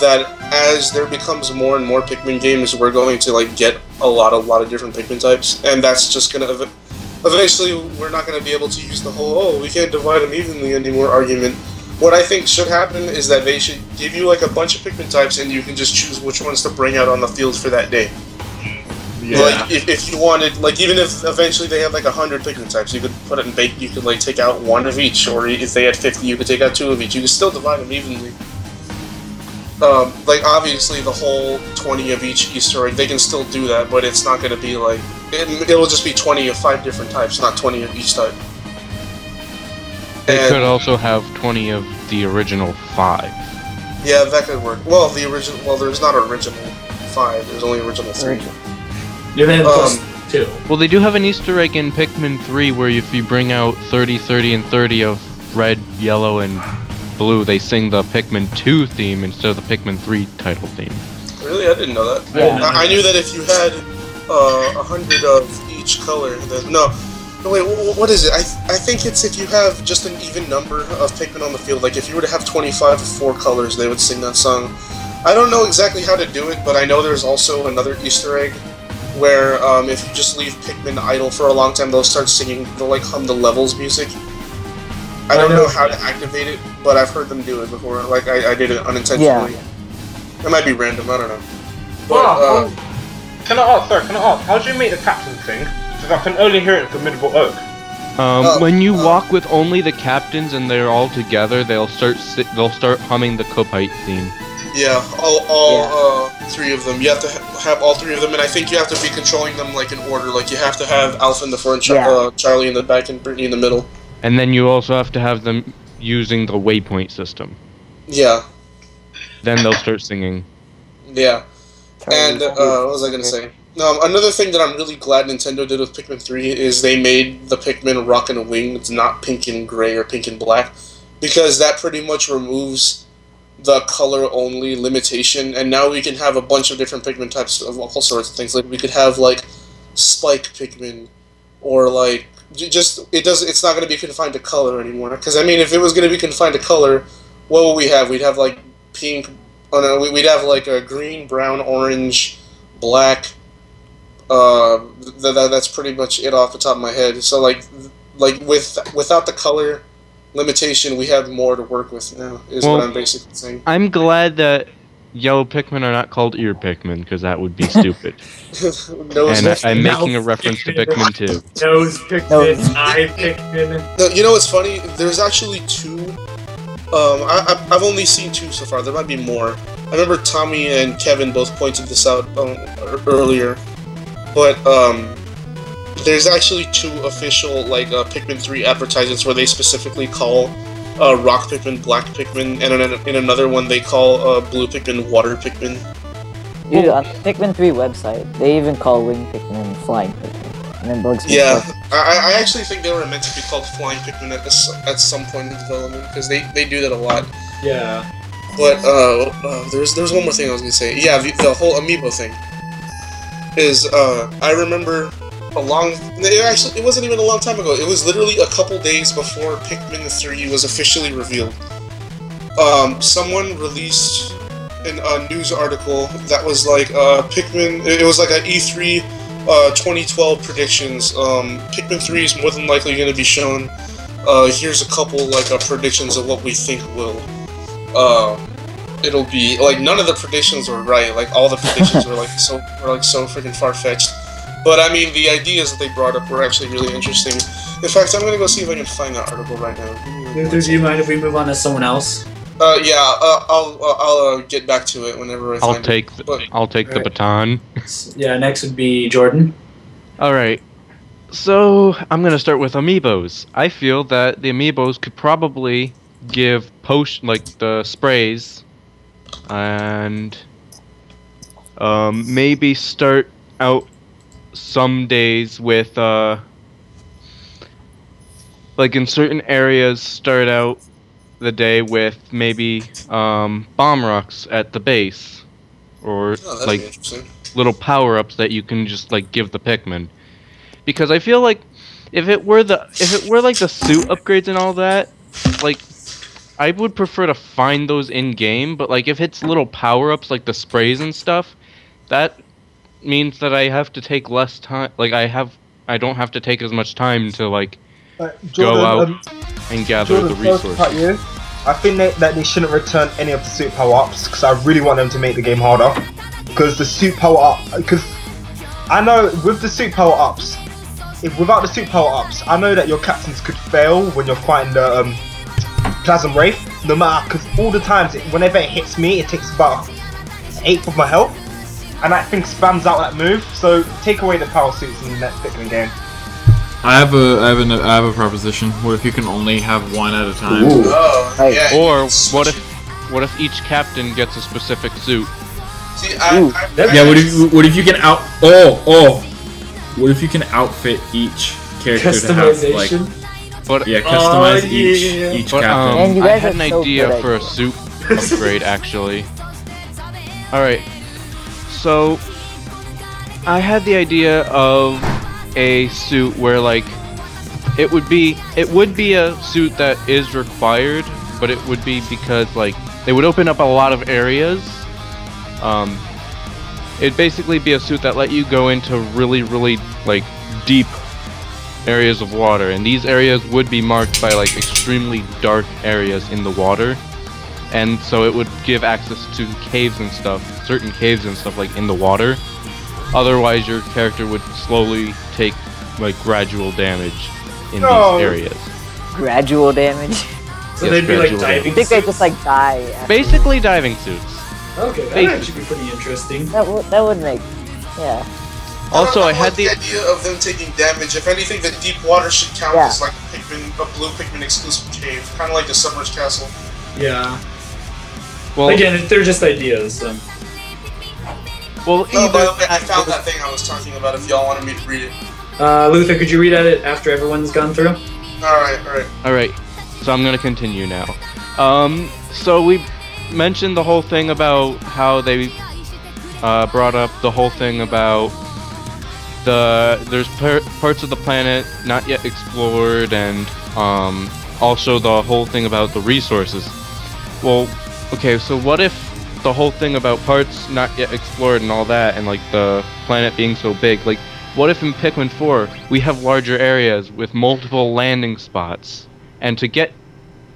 that as there becomes more and more Pikmin games, we're going to, like, get a lot of different Pikmin types, and that's just gonna eventually we're not gonna be able to use the whole "oh, we can't divide them evenly" anymore argument. What I think should happen is that they should give you, like, a bunch of Pikmin types, and you can just choose which ones to bring out on the field for that day. Yeah. Like, if you wanted, like, even if eventually they have, like, 100 Pikmin types, you could put it in bake, you could, like, take out 1 of each, or if they had 50, you could take out 2 of each. You could still divide them evenly. Like, obviously, the whole 20 of each Easter egg, they can still do that, but it's not going to be, like, it'll just be 20 of 5 different types, not 20 of each type. They could also have 20 of the original 5. Yeah, that could work. Well, there's not original 5, there's only original 3. Yeah, then plus 2. Well, they do have an Easter egg in Pikmin 3 where if you bring out 30, 30, and 30 of red, yellow, and blue, they sing the Pikmin 2 theme instead of the Pikmin 3 title theme. Really? I didn't know that. Yeah. I knew that if you had 100 of each color, then... No, wait, what is it? I think it's if you have just an even number of Pikmin on the field. Like, if you were to have 25 of 4 colors, they would sing that song. I don't know exactly how to do it, but I know there's also another Easter egg where if you just leave Pikmin idle for a long time, they'll start singing, they'll, like, hum the levels music. I don't know how to activate it, but I've heard them do it before. Like, I did it unintentionally. Yeah. It might be random, I don't know. But, can I ask, how do you make the captain thing? Because I can only hear it in Formidable Oak. When you walk with only the captains and they're all together, they'll start humming the Kopite theme. Yeah, all 3 of them. You have to have all 3 of them, and I think you have to be controlling them, like, in order. Like, you have to have Alpha in the front, Charlie in the back, and Brittany in the middle. And then you also have to have them using the waypoint system. Yeah. Then they'll start singing. Yeah. And, what was I gonna say? Another thing that I'm really glad Nintendo did with Pikmin 3 is they made the Pikmin rock and wings not pink and gray or pink and black, because that pretty much removes the color-only limitation, and now we can have a bunch of different Pikmin types of all sorts of things. Like, we could have, like, Spike Pikmin, or, like, it's not going to be confined to color anymore. Because, I mean, if it was going to be confined to color, what would we have? We'd have, like, pink, we'd have, like, a green, brown, orange, black. That's pretty much it off the top of my head. So, like without the color limitation, we have more to work with now, is what I'm basically saying. I'm glad that yellow Pikmin are not called ear Pikmin, because that would be stupid. And I'm making a reference to Pikmin 2. Nose Pikmin, eye Pikmin. No, you know what's funny? There's actually 2. I've only seen 2 so far. There might be more. I remember Tommy and Kevin both pointed this out earlier. But, there's actually 2 official, like, Pikmin 3 advertisements where they specifically call Rock Pikmin Black Pikmin, and in another one they call Blue Pikmin Water Pikmin. Dude, on the Pikmin 3 website, they even call Wing Pikmin Flying Pikmin. And then Bugs Yeah, I actually think they were meant to be called Flying Pikmin at some point in development, because they do that a lot. Yeah. But, there's one more thing I was gonna say. Yeah, the whole amiibo thing. I remember it wasn't even a long time ago. It was literally a couple days before Pikmin 3 was officially revealed. Someone released a news article that was like Pikmin. It was like an E3 2012 predictions. Pikmin 3 is more than likely going to be shown. Here's a couple like predictions of what we think will. It'll be like none of the predictions were right. Like all the predictions were so freaking far-fetched. But I mean, the ideas that they brought up were actually really interesting. In fact, I'm gonna go see if I can find that article right now. Do you mind if we move on to someone else? Yeah. I'll get back to it whenever I find it. I'll take the baton. Yeah. Next would be Jordan. All right. So I'm gonna start with amiibos. I feel that the amiibos could probably give like the sprays, and maybe start out some days with like in certain areas start out the day with maybe bomb rocks at the base, or like little power-ups that you can just like give the Pikmin. Because I feel like if it were like the suit upgrades and all that, like I would prefer to find those in game, but like if it's little power-ups like the sprays and stuff, that means that I have to take less time. Like I don't have to take as much time to like Jordan, go out and gather the resources. I think that they shouldn't return any of the suit power-ups because I really want them to make the game harder. Because the suit power-up, because I know with the suit power-ups, without the suit power-ups, I know that your captains could fail when you're fighting the Plasm Wraith. No matter, because all the times whenever it hits me, it takes about 1/8 of my health. And that thing spams out that move, so take away the power suits in the next Pikmin game. I have a proposition. What if you can only have one at a time? Yeah. Or what if each captain gets a specific suit? See, what if you can what if you can outfit each character to have like customize each captain? I had an idea for a suit upgrade actually. All right. So, I had the idea of a suit where, like, it would be a suit that is required, but it would be because, like, they would open up a lot of areas. It'd basically be a suit that let you go into really, really, like, deep areas of water, and these areas would be marked by, like, extremely dark areas in the water. And so it would give access to caves and stuff, certain caves and stuff like in the water. Otherwise your character would slowly take like gradual damage in these areas. Gradual damage? So yes, they'd be like diving suits? I think they just like die after. Basically diving suits. Okay, that would actually be pretty interesting. That would make, yeah. Also, I had the idea of them taking damage. If anything, the deep water should count as like a blue Pikmin exclusive cave, kind of like the Summer's Castle. Yeah. Well, again, they're just ideas. Well, by the way, I found that thing I was talking about. If y'all wanted me to read it. Luther, could you read at it after everyone's gone through? All right. So I'm gonna continue now. So we mentioned the whole thing about how they brought up the whole thing about there's parts of the planet not yet explored, and also the whole thing about the resources. Well, okay, so what if the whole thing about parts not yet explored and all that, and like the planet being so big, like what if in Pikmin 4 we have larger areas with multiple landing spots, and to get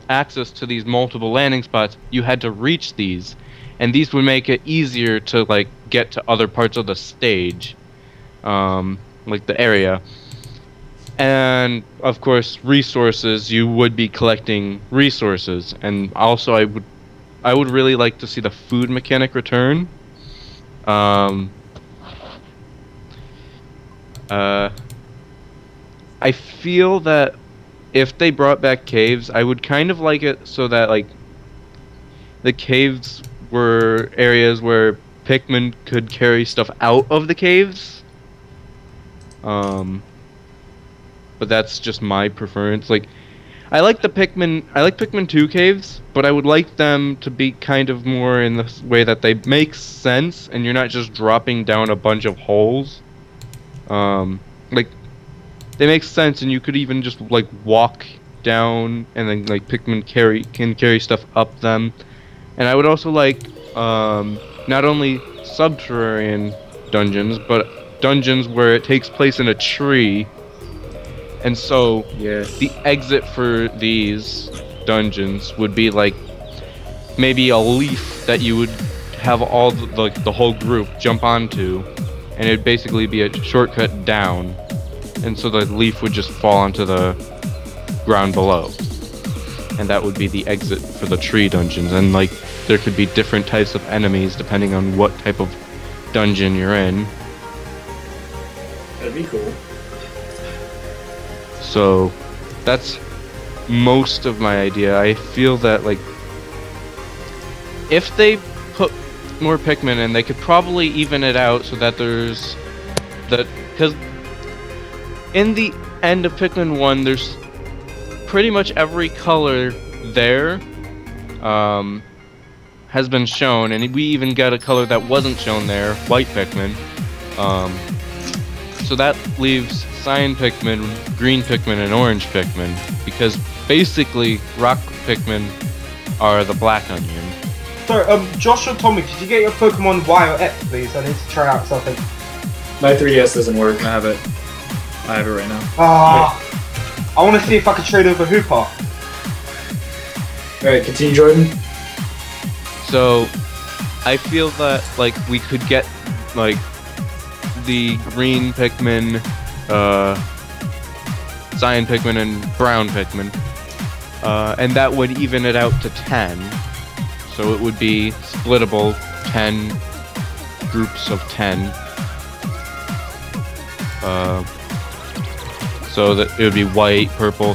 access to these multiple landing spots you had to reach these, and these would make it easier to like get to other parts of the stage, like the area. And of course resources, you would be collecting resources, and also I would really like to see the food mechanic return. I feel that if they brought back caves, I would kind of like it so that like the caves were areas where Pikmin could carry stuff out of the caves. But that's just my preference. Like, I like Pikmin 2 caves, but I would like them to be kind of more in the way that they make sense, and you're not just dropping down a bunch of holes. Like, they make sense, and you could even just like walk down, and then like Pikmin can carry stuff up them. And I would also like not only subterranean dungeons, but dungeons where it takes place in a tree. And so the exit for these dungeons would be like maybe a leaf that you would have all the whole group jump onto, and it'd basically be a shortcut down. And so the leaf would just fall onto the ground below. And that would be the exit for the tree dungeons. And like there could be different types of enemies depending on what type of dungeon you're in. That'd be cool. So that's most of my idea. I feel that like if they put more Pikmin in, they could probably even it out so that there's that, because in the end of Pikmin 1 there's pretty much every color there has been shown, and we even got a color that wasn't shown there, white Pikmin. So that leaves cyan Pikmin, green Pikmin, and orange Pikmin, because basically rock Pikmin are the black onion. So, Josh or Tommy, did you get your Pokemon Y or X, please? I need to try out something. My 3DS doesn't work. I have it right now. Ah, I want to see if I can trade over Hooper. Alright, continue, Jordan. So, I feel that like we could get like the green Pikmin, cyan Pikmin, and brown Pikmin, and that would even it out to 10. So it would be splittable 10 groups of 10. So that it would be white, purple.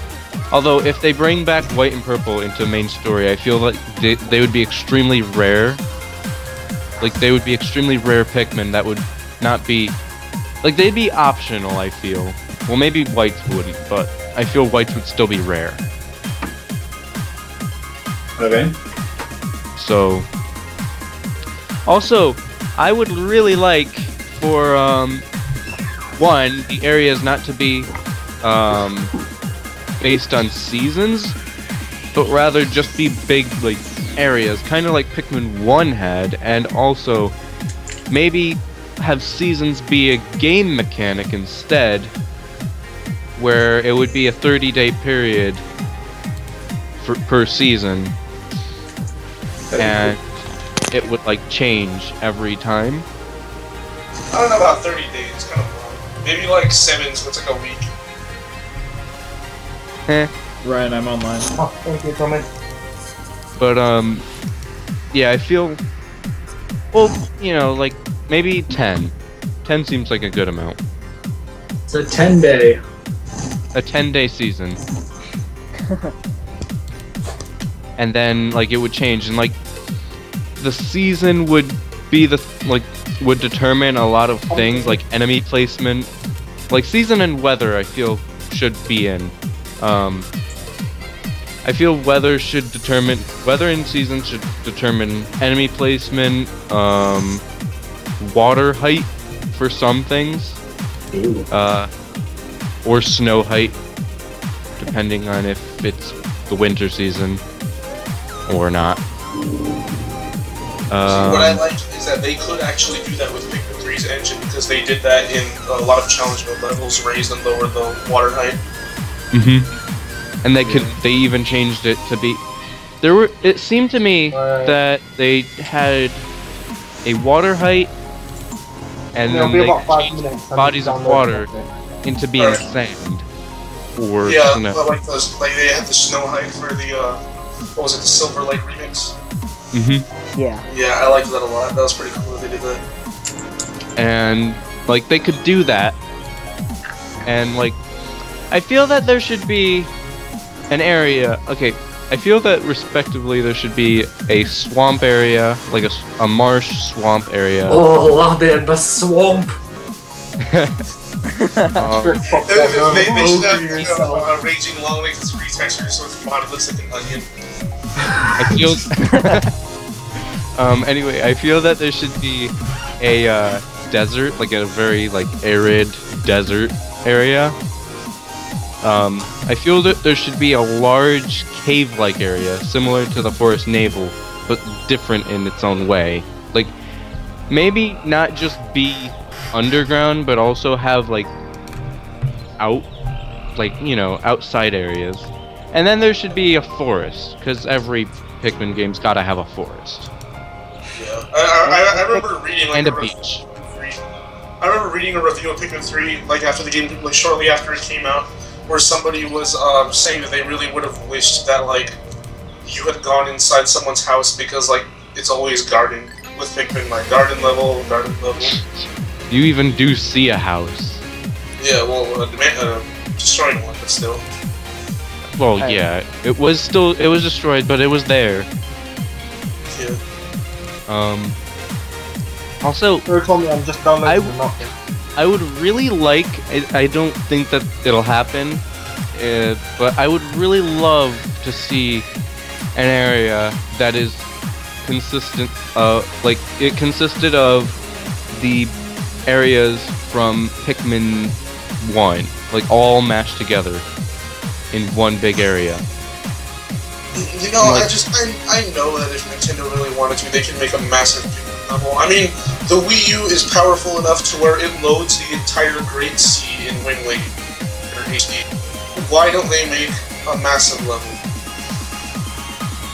Although if they bring back white and purple into main story, I feel like they would be extremely rare. Like they would be extremely rare Pikmin that would not be like they'd be optional. I feel. Well, maybe whites wouldn't, but I feel whites would still be rare. Okay. So, also, I would really like for one, the areas not to be based on seasons, but rather just be big like areas, kind of like Pikmin 1 had, and also maybe have seasons be a game mechanic instead, where it would be a 30-day period per season, and it would like change every time. I don't know about 30 days, it's kind of long. Maybe like 7, so it's like a week. Ryan, I'm online. Oh, thank you, Tommy. But yeah, I feel, well, you know, like maybe 10. 10 seems like a good amount. It's a 10-day. A 10-day season. And then like it would change, and like the season would be the would determine a lot of things, like enemy placement, like season and weather. I feel should be in. I feel weather and season should determine enemy placement, water height for some things, or snow height, depending on if it's the winter season or not. What I like is that they could actually do that with Pikmin 3's engine, because they did that in a lot of challenge mode levels, raised and lowered the water height. And they even changed it to be, it seemed to me that they had a water height, and then they changed bodies of water into being sand or snow. But like they had the snow height for the what was it, the Silver Lake remix? Yeah. Yeah, I liked that a lot. That was pretty cool that they did that. And like they could do that, and like I feel that there should be an area. Okay, I feel that respectively there should be a swamp area, like a marsh swamp area. Oh, love it, the swamp. They should have a raging long legs with free texture, so its body looks like an onion. I feel. Anyway, I feel that there should be a desert, like a very like arid desert area, I feel that there should be a large cave-like area, similar to the Forest Navel, but different in its own way. Like, maybe not just be underground, but also have, like, outside areas. And then there should be a forest, because every Pikmin game's gotta have a forest. Yeah, I remember reading, like, and a beach. I remember reading a review of Pikmin 3, like, after the game, like, shortly after it came out, where somebody was saying that they really would have wished that, like, you had gone inside someone's house because, like, it's always garden with Pikmin, like, garden level. You even do see a house. Yeah, well, destroying one, but still. Well, yeah, it was destroyed, but it was there. Yeah. Also, I'm just downloading nothing. I would really like, I don't think that it'll happen, but I would really love to see an area that is consistent, like, it consisted of the areas from Pikmin 1, like, all mashed together in one big area. You know, like, I know that if Nintendo really wanted to, they can make a massive Pikmin level. I mean, the Wii U is powerful enough to where it loads the entire Great Sea in Wind Waker HD. Why don't they make a massive level?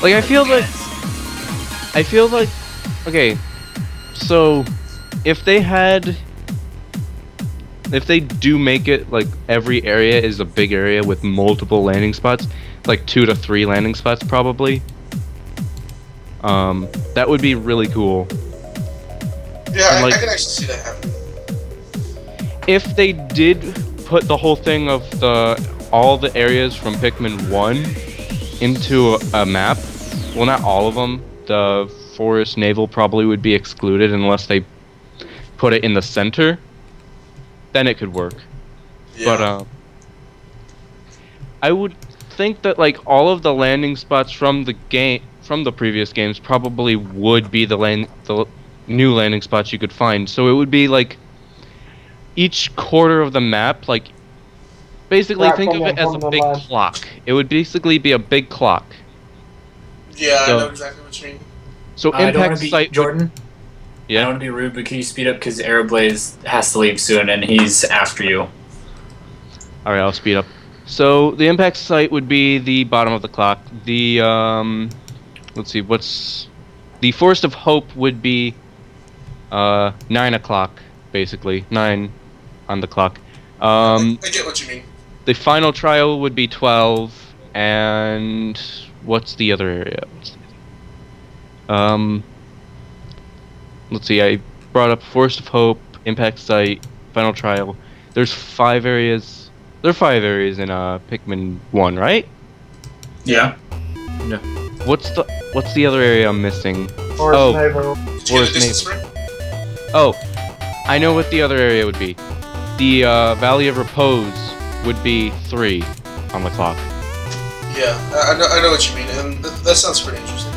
Like, I feel like, okay, so, if they do make it, like, every area is a big area with multiple landing spots, like 2 to 3 landing spots probably, that would be really cool. Yeah, like, I can actually see that happening. If they did put the whole thing of all the areas from Pikmin 1 into a map, well, not all of them, the Forest Navel probably would be excluded unless they put it in the center, then it could work. Yeah. But I would think that, like, all of the landing spots from the previous games probably would be the new landing spots you could find. So it would be like each quarter of the map, like, basically think of it as a big clock. It would basically be a big clock. Yeah, I know exactly what you mean. So impact site, Jordan. Yeah. I don't want to be rude, but can you speed up because Aeroblaze has to leave soon and he's after you. Alright, I'll speed up. So the impact site would be the bottom of the clock. The let's see, the Forest of Hope would be 9 o'clock, basically 9 on the clock. I get what you mean. The final trial would be 12, and what's the other area? Let's see, I brought up Forest of Hope, Impact Site, Final Trial. There's 5 areas. There are 5 areas in Pikmin 1, right? Yeah. Yeah. What's the other area I'm missing? Forest Navel. Forest Navel. Oh, I know what the other area would be. The Valley of Repose would be 3 on the clock. Yeah, I know what you mean, and that sounds pretty interesting.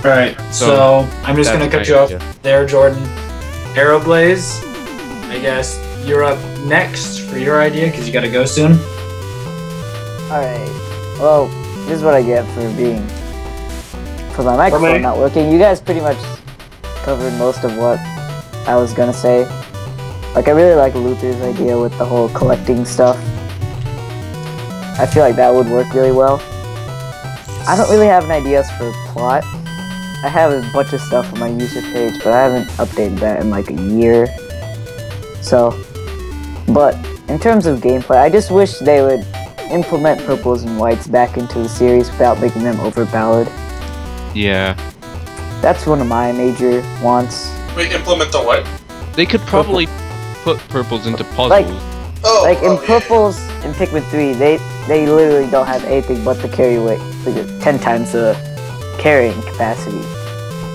Alright, so I'm just gonna cut you off there, Jordan. Aeroblaze, I guess you're up next for your idea because you gotta go soon. Alright, well, this is what I get for my microphone not working. You guys pretty much covered most of what I was gonna say. Like, I really like Luther's idea with the whole collecting stuff. I feel like that would work really well. I don't really have an ideas for plot. I have a bunch of stuff on my user page, but I haven't updated that in like a year. So, but in terms of gameplay, I just wish they would implement purples and whites back into the series without making them overpowered. Yeah. That's one of my major wants. Wait, implement the what? They could probably put purples into puzzles. In purples in Pikmin 3, they literally don't have anything but the carry weight, like 10 times the carrying capacity.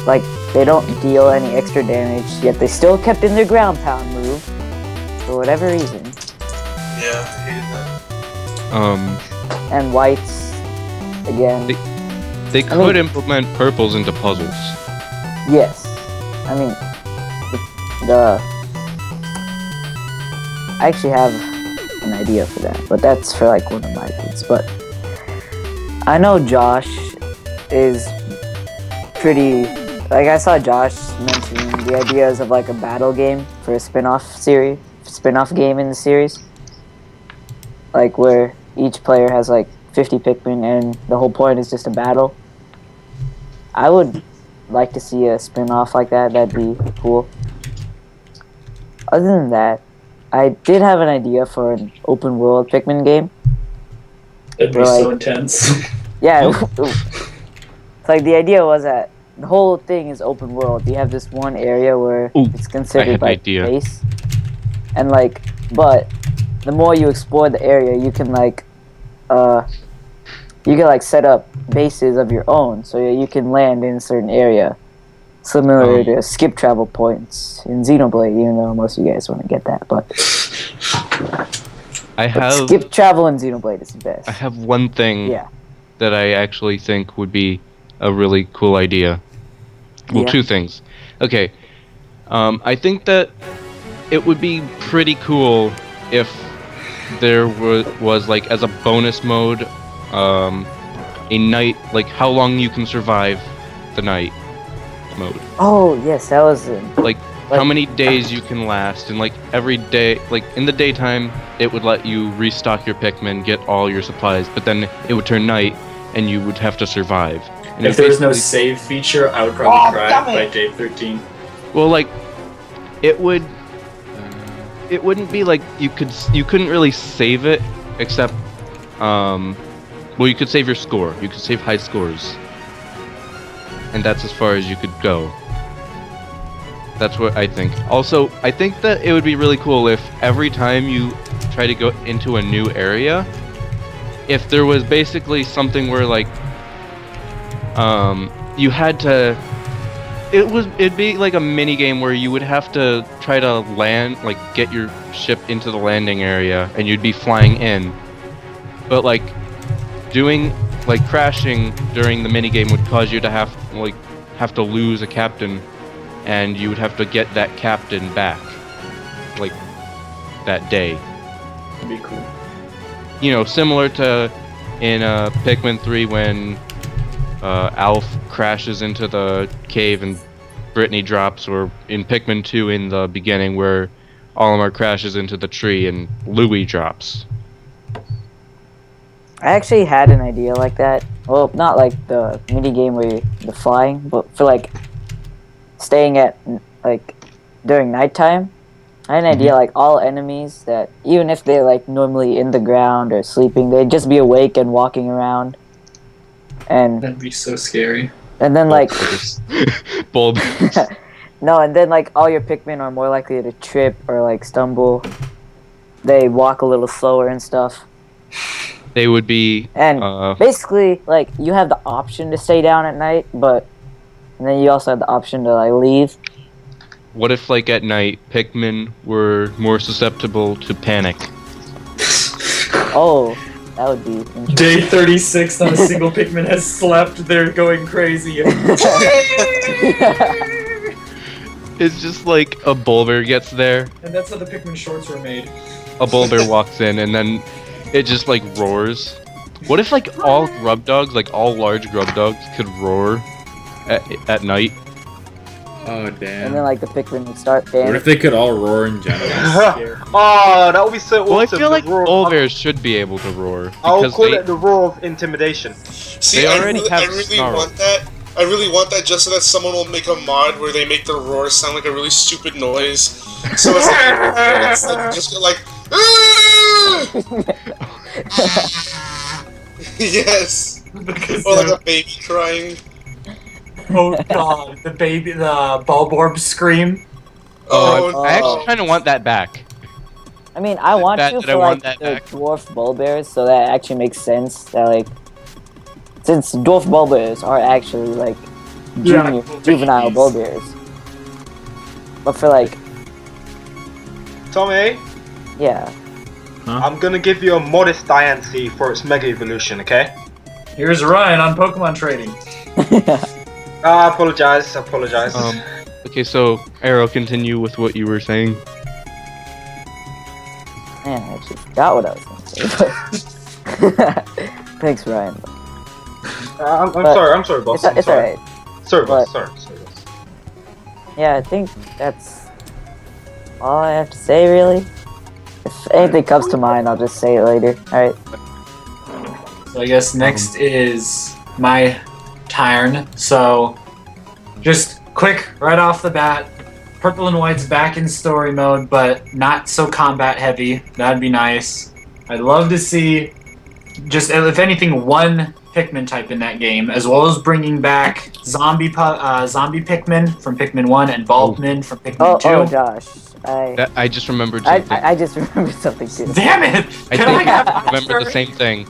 Like, they don't deal any extra damage, yet they still kept in their ground pound move for whatever reason. Yeah, I hated that. And whites, again. They could implement purples into puzzles. Yes. I mean, I actually have an idea for that, but that's for like one of my kids. But I know Josh is pretty. Like I saw Josh mentioning the ideas of like a battle game for a spin-off game in the series, like where each player has like 50 Pikmin and the whole point is just a battle. I would like to see a spin-off like that. That'd be cool. Other than that, I did have an idea for an open world Pikmin game. It'd be so intense. Yeah, it's like the idea was that the whole thing is open world. You have this one area where it's considered like base, and like, but the more you explore the area, you can like set up bases of your own, so you can land in a certain area, similar to skip travel points in Xenoblade. Even though most of you guys want to get that, but skip travel in Xenoblade is the best. I have one thing. Yeah. That I actually think would be a really cool idea. Well, two things. Okay, I think that it would be pretty cool if there was like as a bonus mode, a night, like how long you can survive the night mode. Oh yes, that was like how many days you can last, and like every day, like in the daytime, it would let you restock your Pikmin, get all your supplies, but then it would turn night, and you would have to survive. And if there was no save feature, I would probably cry by day 13. Well, like, it wouldn't be like you couldn't really save it, except, well, you could save your score. You could save high scores. And that's as far as you could go. That's what I think. Also, I think that it would be really cool if every time you try to go into a new area, if there was basically something where like you had to it'd be like a mini game where you would have to try to land, like get your ship into the landing area, and you'd be flying in, but like crashing during the mini game would cause you to have to lose a captain, and you would have to get that captain back like that day. That'd be cool. You know, similar to in Pikmin 3 when Alf crashes into the cave and Brittany drops, or in Pikmin 2 in the beginning where Olimar crashes into the tree and Louie drops. I actually had an idea like that. Well, not like the mini game where the flying, but for like staying at like during nighttime. I had an idea like all enemies that even if they're like normally in the ground or sleeping, they'd just be awake and walking around. And that'd be so scary. And then like bulb. No, and then like all your Pikmin are more likely to trip or like stumble. They walk a little slower and stuff. They would be basically like you have the option to stay down at night, and then you also have the option to like leave. What if like at night Pikmin were more susceptible to panic? Oh, that would be interesting. Day 36, not a single Pikmin has slept. They're going crazy. It's just like a Bulber gets there. And that's how the Pikmin shorts were made. A Bulber walks in and then it just like roars. What if like all grub dogs, like all large grub dogs could roar at night? Oh damn. And then like the Pikmin would start panicking. What if they could all roar in general? Oh, that would be so awesome. Well, I feel like Bulbers should be able to roar. I'll call it the roar of intimidation. See, I really want that. I really want that just so that someone will make a mod where they make the roar sound like a really stupid noise. So it's like just like yes, or like a baby crying. Oh god, the Bulborb scream. I actually kind of want that back. I mean, I want to for like the dwarf Bulbers, so that actually makes sense. That like, since dwarf Bulbers are actually like juvenile Bulbers, but for like Tommy. Yeah. Huh? I'm gonna give you a modest Diancie for its Mega Evolution, okay? Here's Ryan on Pokemon trading. I apologize. Okay, so Arrow, continue with what you were saying. Man, I actually forgot what I was gonna say. Thanks, Ryan. I'm sorry, boss. It's alright. Sorry, boss. Sorry. Yeah, I think that's all I have to say, really. If anything comes to mind, I'll just say it later. Alright. So I guess next is my turn. So, just quick, right off the bat, Purple and White's back in story mode, but not so combat heavy. That'd be nice. I'd love to see, just if anything, one Pikmin type in that game, as well as bringing back zombie Pikmin from Pikmin 1 and Bulkmin from Pikmin 2. Oh gosh. I just remembered something. I just remembered something too. Damn it! I remember the same thing.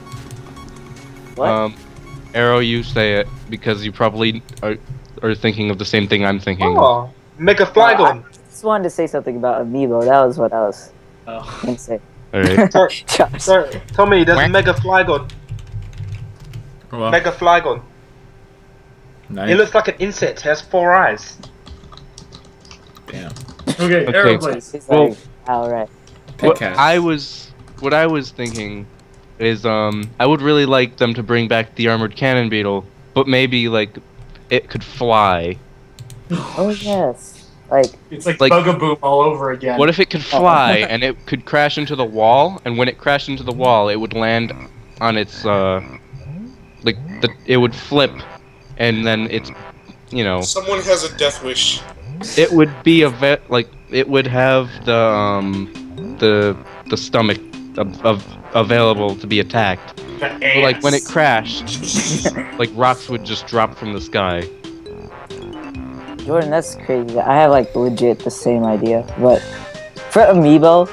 What? Arrow, you say it, because you probably are thinking of the same thing I'm thinking. Oh, Mega Flygon. I just wanted to say something about Amiibo. That was what I was going to say. Alright. Sorry, Tommy, there's Mega Flygon. Well, Mega Flygon. nice. It looks like an insect. It has 4 eyes. Damn. Okay, Arrow, please. He's Well- like, alright. What PikCast. I was thinking is I would really like them to bring back the armored cannon beetle, but maybe like it could fly. Oh yes. Like, It's like Like- Bugaboo all over again. What if it could fly and it could crash into the wall, and when it crashed into the wall, it would land on its it would flip, and then it's, you know, Someone has a death wish. it would be it would have the stomach available to be attacked. The So, like when it ants. crashed, like rocks would just drop from the sky. Jordan, that's crazy. I have like legit the same idea. But for Amiibo,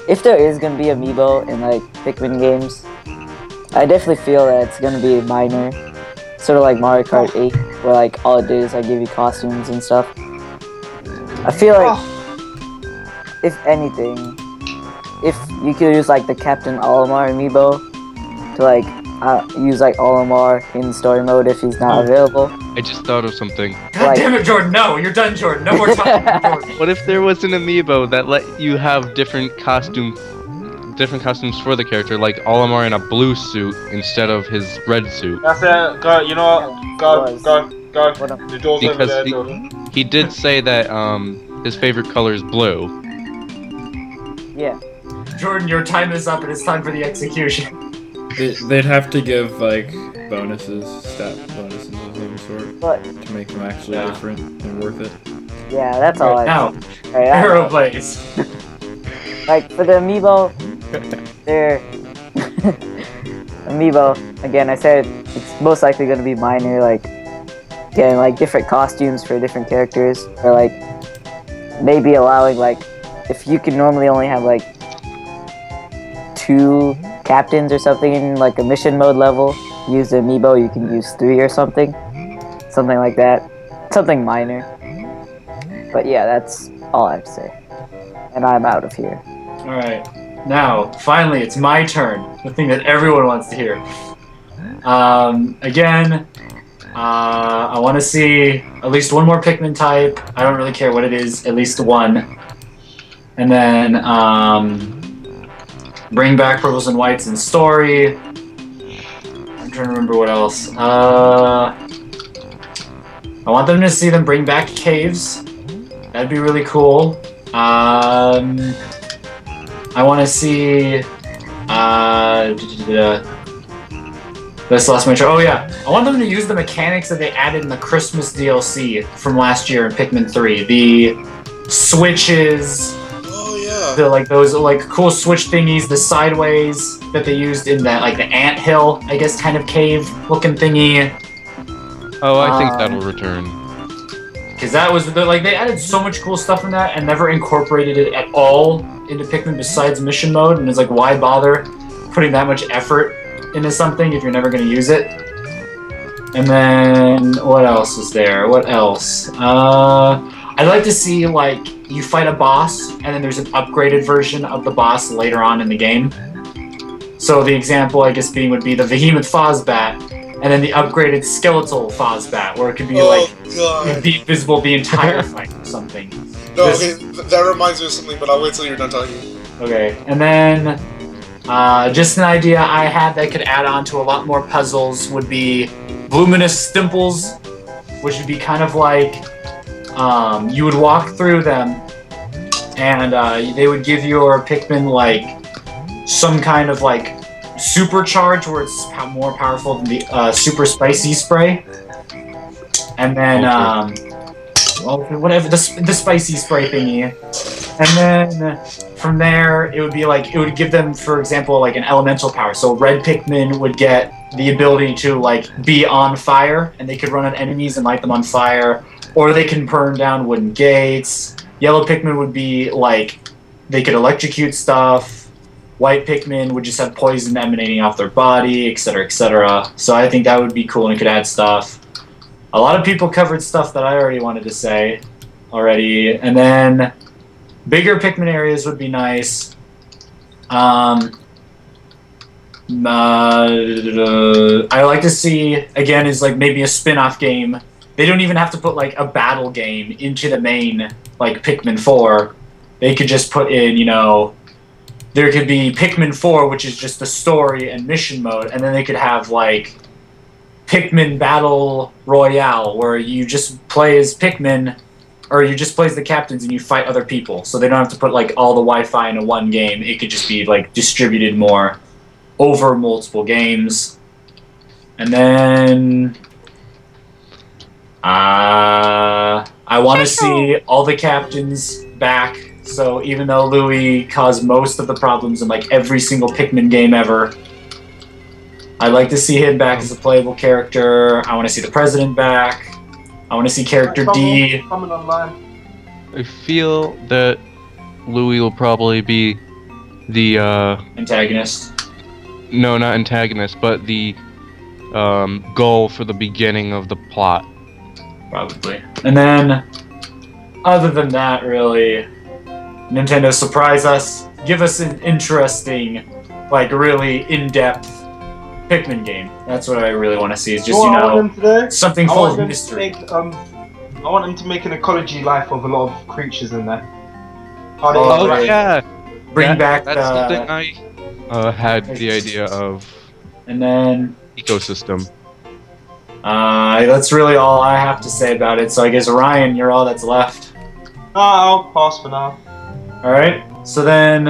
if there is gonna be Amiibo in like Pikmin games, I definitely feel that it's gonna be minor. Sort of like Mario Kart 8, where like all it did is like give you costumes and stuff. I feel like, if anything, if you could use like the Captain Olimar Amiibo to like use like Olimar in story mode if he's not available. I just thought of something. God like- damn it, Jordan! No, you're done, Jordan. No more time, Jordan. What if there was an amiibo that let you have different costumes for the character, like Olimar in a blue suit instead of his red suit? That's it. Go. You know what? Go. What up? The door's over Because there, Jordan. he did say that his favorite color is blue. Yeah. Jordan, your time is up, and it's time for the execution. They'd have to give like bonuses, stat bonuses of some sort, But to make them actually Yeah. different and worth it. yeah, that's all I Now, Alright, Arrow, please. like for the Amiibo, they're Amiibo. Again, I said it's most likely going to be minor, like getting like different costumes for different characters, or like maybe allowing like if you can normally only have like 2 captains or something in like a mission mode level, use the Amiibo, you can use 3 or something like that, something minor. But yeah, that's all I have to say, and I'm out of here. Alright. Now, finally, it's my turn. The thing that everyone wants to hear. Again, I want to see at least one more Pikmin type. I don't really care what it is, at least one. And then, bring back Purples and Whites in story. I'm trying to remember what else. I want them to see them bring back caves. That'd be really cool. I want to see. This lost my track. Oh yeah, I want them to use the mechanics that they added in the Christmas DLC from last year in Pikmin 3. The switches. Oh yeah. The like those like cool switch thingies, the sideways that they used in that like the anthill, I guess, kind of cave looking thingy. Oh, I think that'll return. Because that was like they added so much cool stuff in that and never incorporated it at all into Pikmin besides mission mode. And it's like, why bother putting that much effort into something if you're never going to use it? And then what else is there? What else? I'd like to see like you fight a boss and then there's an upgraded version of the boss later on in the game. So the example I guess would be the Behemoth Fozbat. And then the upgraded skeletal Fozbat, where it could be God. be visible the entire fight or something. No, okay, that reminds me of something, but I'll wait till you're done talking. Okay, and then just an idea I had that could add on to a lot more puzzles would be luminous stimples, which would be kind of like you would walk through them, and they would give your Pikmin like some kind of like supercharge where it's more powerful than the super spicy spray, and then well, whatever the spicy spray thingy, and then from there it would be like it would give them, for example, like an elemental power. So red Pikmin would get the ability to like be on fire, and they could run at enemies and light them on fire, or they can burn down wooden gates. Yellow Pikmin would be like they could electrocute stuff. White Pikmin would just have poison emanating off their body, etc., etc. So I think that would be cool, and it could add stuff. A lot of people covered stuff that I already wanted to say already, and then bigger Pikmin areas would be nice. I like to see, again, is like maybe a spin-off game. They don't even have to put like a battle game into the main, like Pikmin 4. They could just put in, you know, there could be Pikmin 4, which is just the story and mission mode, and then they could have like Pikmin Battle Royale, where you just play as Pikmin, or you just play as the captains and you fight other people. So they don't have to put like all the Wi-Fi into one game. It could just be like distributed more over multiple games. And then I want to see all the captains back. So even though Louis caused most of the problems in like every single Pikmin game ever, I'd like to see him back as a playable character. I want to see the president back. I want to see character D. Coming online. I feel that Louis will probably be the antagonist. No, not antagonist, but the goal for the beginning of the plot. Probably. And then, other than that, really, Nintendo surprise us. Give us an interesting, like really in-depth Pikmin game. That's what I really want to see. Is just, you know, something full of mystery. I want them to make an ecology life of a lot of creatures in there. Oh yeah. Bring back that's something I had the idea of. And then ecosystem. That's really all I have to say about it. So I guess Ryan, you're all that's left. I'll pass for now. All right. So then,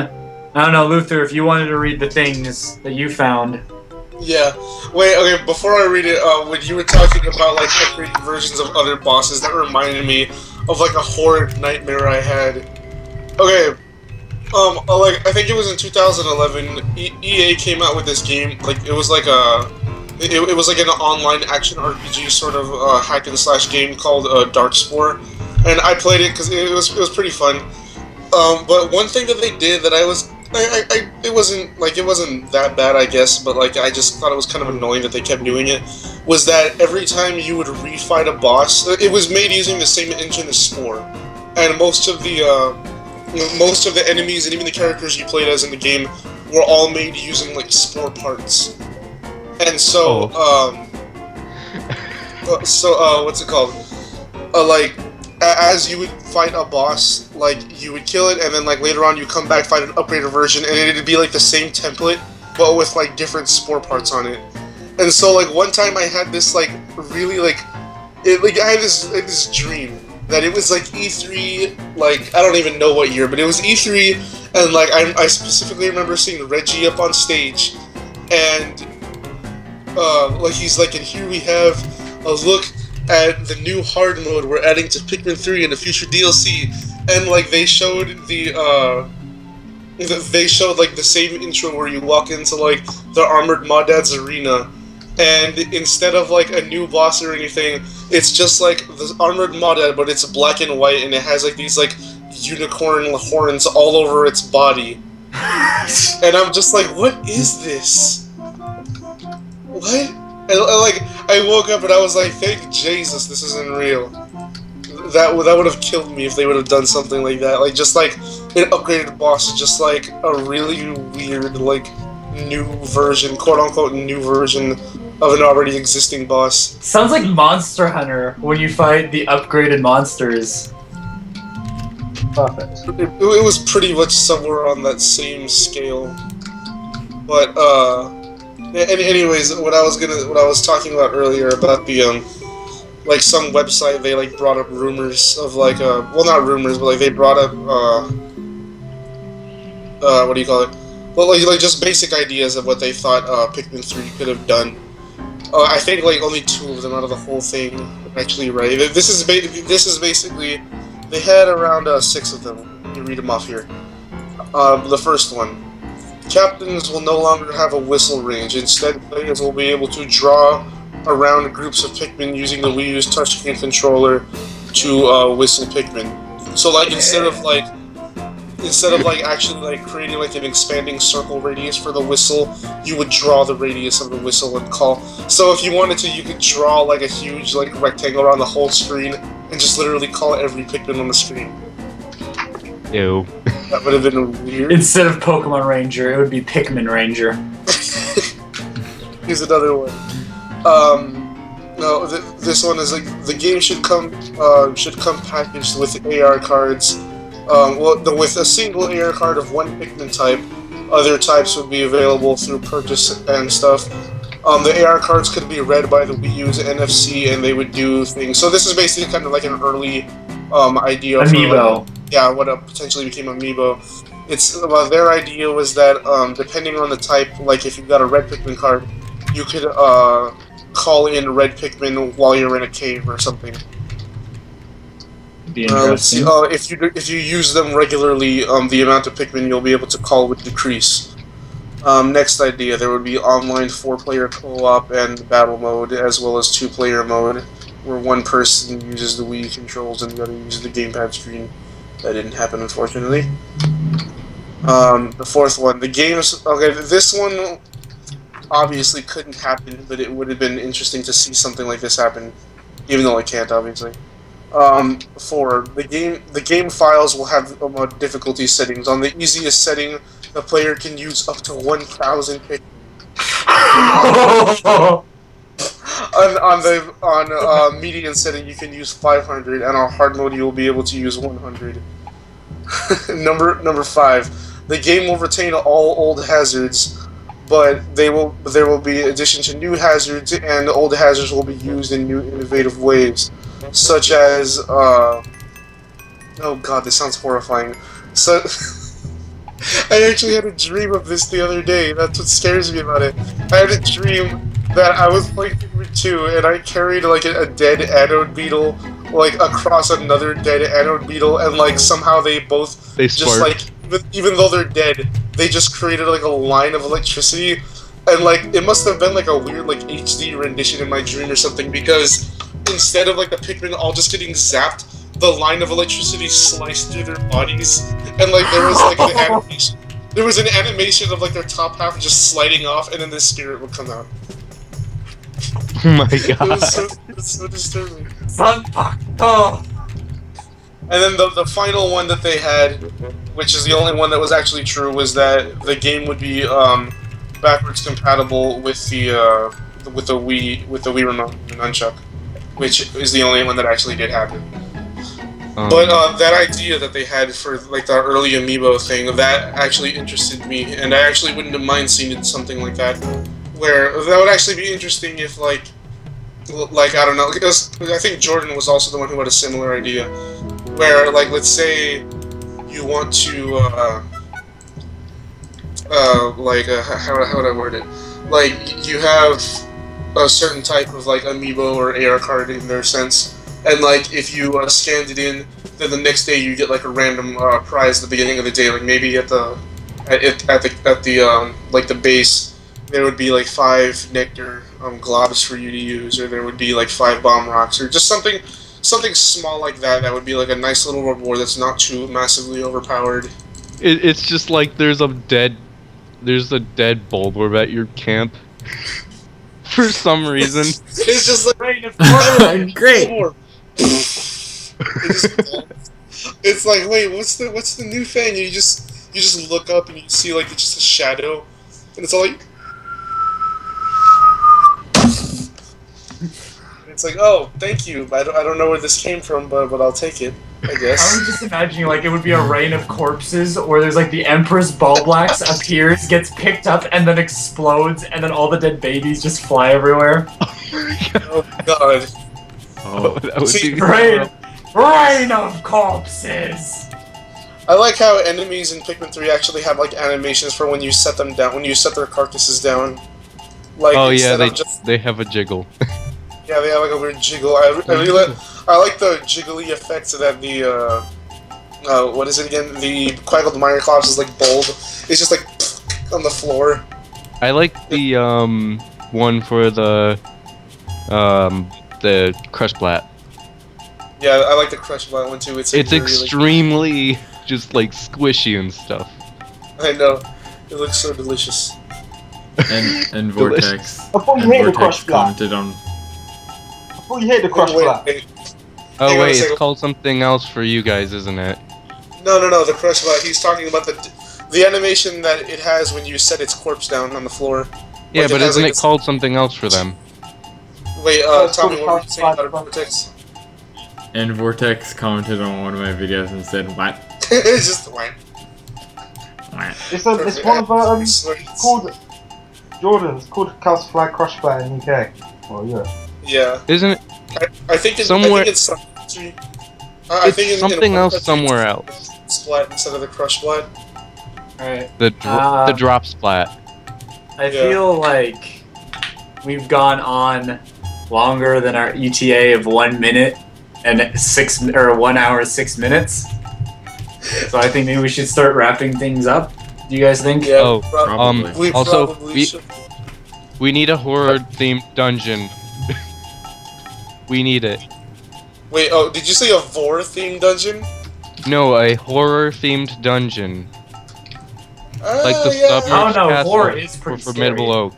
I don't know, Luther, if you wanted to read the things that you found. Yeah. Wait, okay, before I read it, when you were talking about, like, upgraded versions of other bosses, that reminded me of, like, a horrid nightmare I had. Okay, like, I think it was in 2011, EA came out with this game, like, it was like a... It was like an online action RPG sort of hack and slash game called Darkspore, and I played it because it was pretty fun. But one thing that they did that it wasn't that bad, I guess, but like I just thought it was kind of annoying that they kept doing it, was that every time you would refight a boss, it was made using the same engine as Spore, and most of the enemies and even the characters you played as in the game were all made using like Spore parts. And so, what's it called? Like, as you would fight a boss, like, you would kill it, and then, like, later on you come back, fight an upgraded version, and it'd be, like, the same template, but with, like, different Spore parts on it. And so, like, one time I had this, like, really, like, I had this dream that it was, like, E3, like, I don't even know what year, but it was E3, and, like, I specifically remember seeing Reggie up on stage, and... like he's like, and here we have a look at the new hard mode we're adding to Pikmin 3 in the future DLC, and like they showed like the same intro where you walk into like the Armored Maudad's arena, and instead of like a new boss or anything, it's just like the Armored Maudad, but it's black and white, and it has like these like unicorn horns all over its body, and I'm just like, what is this? What? And like, I woke up and I was like, thank Jesus this isn't real. That would have killed me if they would have done something like that. Like, just like an upgraded boss, just like a really weird, like, new version, quote-unquote new version of an already existing boss. Sounds like Monster Hunter when you fight the upgraded monsters. Perfect. It was pretty much somewhere on that same scale. But anyways, what I was talking about earlier about the like some website, they like brought up rumors of like well, not rumors, but like they brought up what do you call it? Well, like just basic ideas of what they thought Pikmin 3 could have done. I think like only 2 of them out of the whole thing are actually right. This is basically, they had around 6 of them. Let me read them off here. The first one: captains will no longer have a whistle range. Instead, players will be able to draw around groups of Pikmin using the Wii U's touchscreen controller to whistle Pikmin. So like instead of like actually like creating like an expanding circle radius for the whistle, you would draw the radius of the whistle and call. So if you wanted to, you could draw like a huge like rectangle around the whole screen and just literally call every Pikmin on the screen. Ew. That would have been weird. Instead of Pokemon Ranger, it would be Pikmin Ranger. Here's another one. No, this one is like the game should come packaged with AR cards. With a single AR card of one Pikmin type, other types would be available through purchase and stuff. The AR cards could be read by the Wii U's NFC, and they would do things. So this is basically kind of like an early idea Amiibo. For what potentially became Amiibo. It's their idea was that depending on the type, like if you got a red Pikmin card, you could call in red Pikmin while you're in a cave or something. Let's see. If you use them regularly, the amount of Pikmin you'll be able to call would decrease. Next idea, there would be online 4-player co-op and battle mode, as well as 2-player mode, where one person uses the Wii controls and the other uses the gamepad screen. That didn't happen, unfortunately. The fourth one, the games. Okay, this one obviously couldn't happen, but it would have been interesting to see something like this happen, even though it can't, obviously. 4. The game files will have difficulty settings. On the easiest setting, the player can use up to 1,000 Pikmin. on median setting, you can use 500, and on hard mode, you will be able to use 100. Number 5. The game will retain all old hazards, but there will be addition to new hazards, and old hazards will be used in new innovative ways. Such as, oh god, this sounds horrifying. So, I actually had a dream of this the other day. That's what scares me about it. I had a dream that I was playing Pikmin 2, and I carried like a dead anode beetle, like across another dead anode beetle, and like somehow they just like, even though they're dead, they just created like a line of electricity, and like it must have been like a weird like HD rendition in my dream or something, because instead of like the Pikmin all just getting zapped, the line of electricity sliced through their bodies, and like there was like an animation. There was an animation of like their top half just sliding off, and then the spirit would come out. Oh my god. It was so disturbing. Oh. And then the final one that they had, which is the only one that was actually true, was that the game would be backwards compatible with the Wii remote and nunchuck, which is the only one that actually did happen. But that idea that they had for like the early Amiibo thing, that actually interested me, and I actually wouldn't have mind seeing something like that. Where that would actually be interesting if like I don't know, because I think Jordan was also the one who had a similar idea. Where like let's say you want to how would I word it? Like you have a certain type of like Amiibo or AR card in their sense. And like, if you scanned it in, then the next day you get like a random prize at the beginning of the day. Like maybe at the like the base, there would be like 5 nectar globs for you to use, or there would be like 5 bomb rocks, or just something small like that. That would be like a nice little reward that's not too massively overpowered. It's just like there's a dead Bulborb at your camp. For some reason. It's just like great. It's like, wait, what's the new thing? You just look up and you see like it's just a shadow, and it's all like, It's like, oh, thank you. I don't know where this came from, but I'll take it. I guess. I was just imagining like it would be a rain of corpses, where there's like the Empress Bulblax appears, gets picked up, and then explodes, and then all the dead babies just fly everywhere. Oh God. Oh, that would See, be Rain of corpses. I like how enemies in Pikmin 3 actually have like animations for when you set them down, when you set their carcasses down. Like, oh yeah, instead they have a jiggle. Yeah, they have like a weird jiggle. I like the jiggly effects that the what is it again? The Quaggled Myriclops is like bold. It's just like on the floor. I like the one for the Crush Blat. Yeah, I like the Crush Blat one too. It's really, extremely just like squishy and stuff. I know. It looks so delicious. And Vortex. I thought you hated the Crush Blat. Commented on. I thought you hated the Crush Blat. Oh Hang on a wait, second. it's called something else for you guys, isn't it? No, the Crush Blat. He's talking about the animation that it has when you set its corpse down on the floor. Yeah, Like, but has, isn't like, it called something else for them? Wait, it's Tommy, called what were you saying Crush about Vortex? And Vortex commented on one of my videos and said, "What? It's just whack. What?" It's one of it's called Jordan. It's called Calcify Crush Blat in UK. Well, yeah. Yeah. Isn't it? I think Somewhere- I think it's It's something else somewhere else. Splat instead of the Crush Blat. Alright. The drop splat. I Yeah. feel like we've gone on longer than our ETA of 1 minute and 1 hour 6 minutes. So I think maybe we should start wrapping things up. Do you guys think? Yeah. Oh, Probably. We also, probably should. we need a horror themed dungeon. We need it. Wait, oh, did you say a Vor themed dungeon? No, a horror themed dungeon. Like the yeah. submerged Oh, no, castle horror is for pretty Formidable scary. Oak.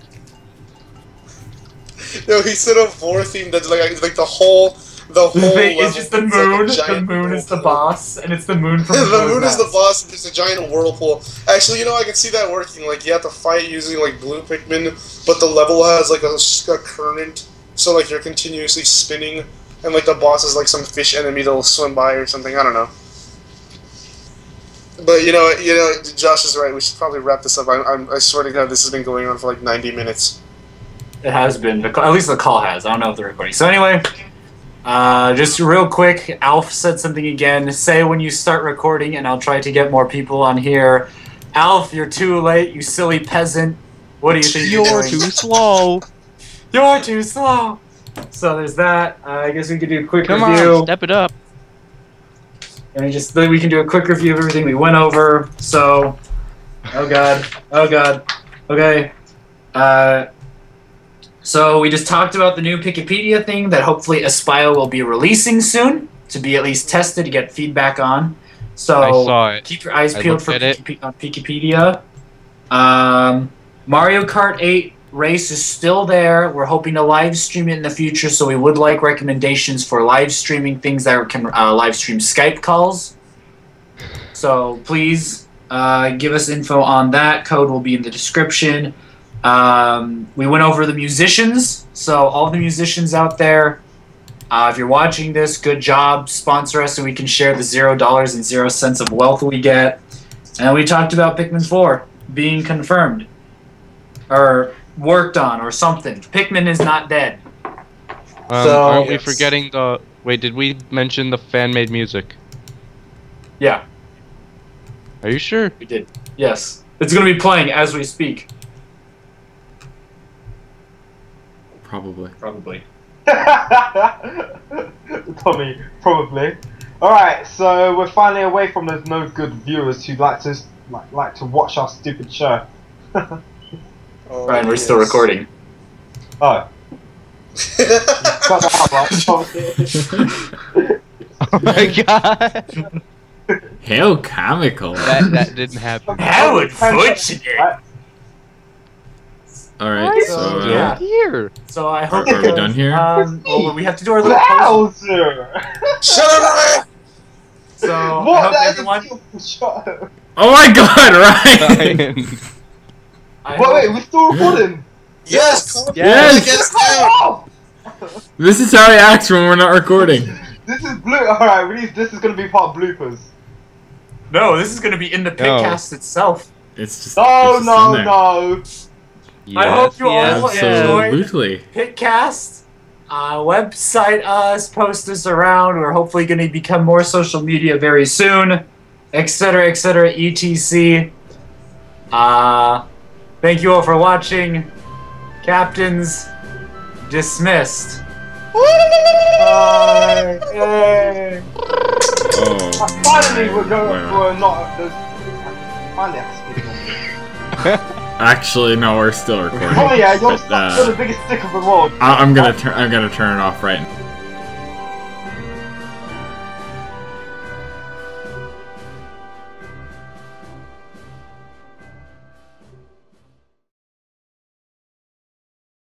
No, he said a Vor themed dungeon, like the whole It's level just the is moon. like a The giant moon is the whirlpool. boss, and it's the moon from The moon is the Maps. boss, and there's a giant whirlpool. Actually, I can see that working. Like, you have to fight using, like, blue Pikmin, but the level has, like, a current, so, like, you're continuously spinning, and, like, the boss is, like, some fish enemy that'll swim by or something. I don't know. But, Josh is right. We should probably wrap this up. I swear to God, this has been going on for, like, 90 minutes. It has been. At least the call has. I don't know if the recording. So anyway, just real quick, Alf said something again. Say when you start recording, and I'll try to get more people on here. Alf, you're too late, you silly peasant. What do you think You're doing? too slow. You're too slow. So there's that. I guess we could do a quick Come review. on, step it up. And we can do a quick review of everything we went over. So, oh god, okay. So we just talked about the new Pikipedia thing that hopefully Aspio will be releasing soon to be at least tested to get feedback on. So I saw it. keep your eyes I peeled looked for at it. on Pikipedia. Mario Kart 8 race is still there. We're hoping to live stream it in the future, so we would like recommendations for live streaming things that can live stream Skype calls. So please give us info on that. Code will be in the description. We went over the musicians, so all the musicians out there, if you're watching this, good job. Sponsor us so we can share the $0 and 0 cents of wealth we get. And we talked about Pikmin 4 being confirmed. Or worked on, or something. Pikmin is not dead. So- Aren't we Yes. forgetting the... Wait, did we mention the fan-made music? Yeah, Are you sure? we did. Yes. It's going to be playing as we speak. Probably. Probably. Tommy, probably. Alright, so we're finally away from those no good viewers who like to watch our stupid show. Oh, Ryan, we're still recording. Oh. Cut that out, right? Oh my god! How comical. that didn't happen. How unfortunate! Alright, so, Yeah. Here! So I hope are we done here? well, we have to do our little post. Bowser! Shut up, Ryan! So I What? hope That is everyone. a beautiful show. Oh my god, Ryan! Ryan. I Wait, hope- we're still recording? Yes! Calm Yes. down. Cut it off! This is how he acts when we're not recording. This is blue. Alright, this is gonna be part of bloopers. No, this is gonna be in the PikCast itself. It's just. No, it's just no, in there. no. Yes, I hope you all enjoyed Absolutely. PikCast. Website us, post us around. We're hopefully going to become more social media very soon, etc., etc., etc. Thank you all for watching. Captains dismissed. Yay. Oh. Finally, we're going. Wow. We're not. Finally, I can speak normally. Actually, no, we're still recording. Oh yeah, you're But, the biggest stick of the world. I'm gonna turn it off right now.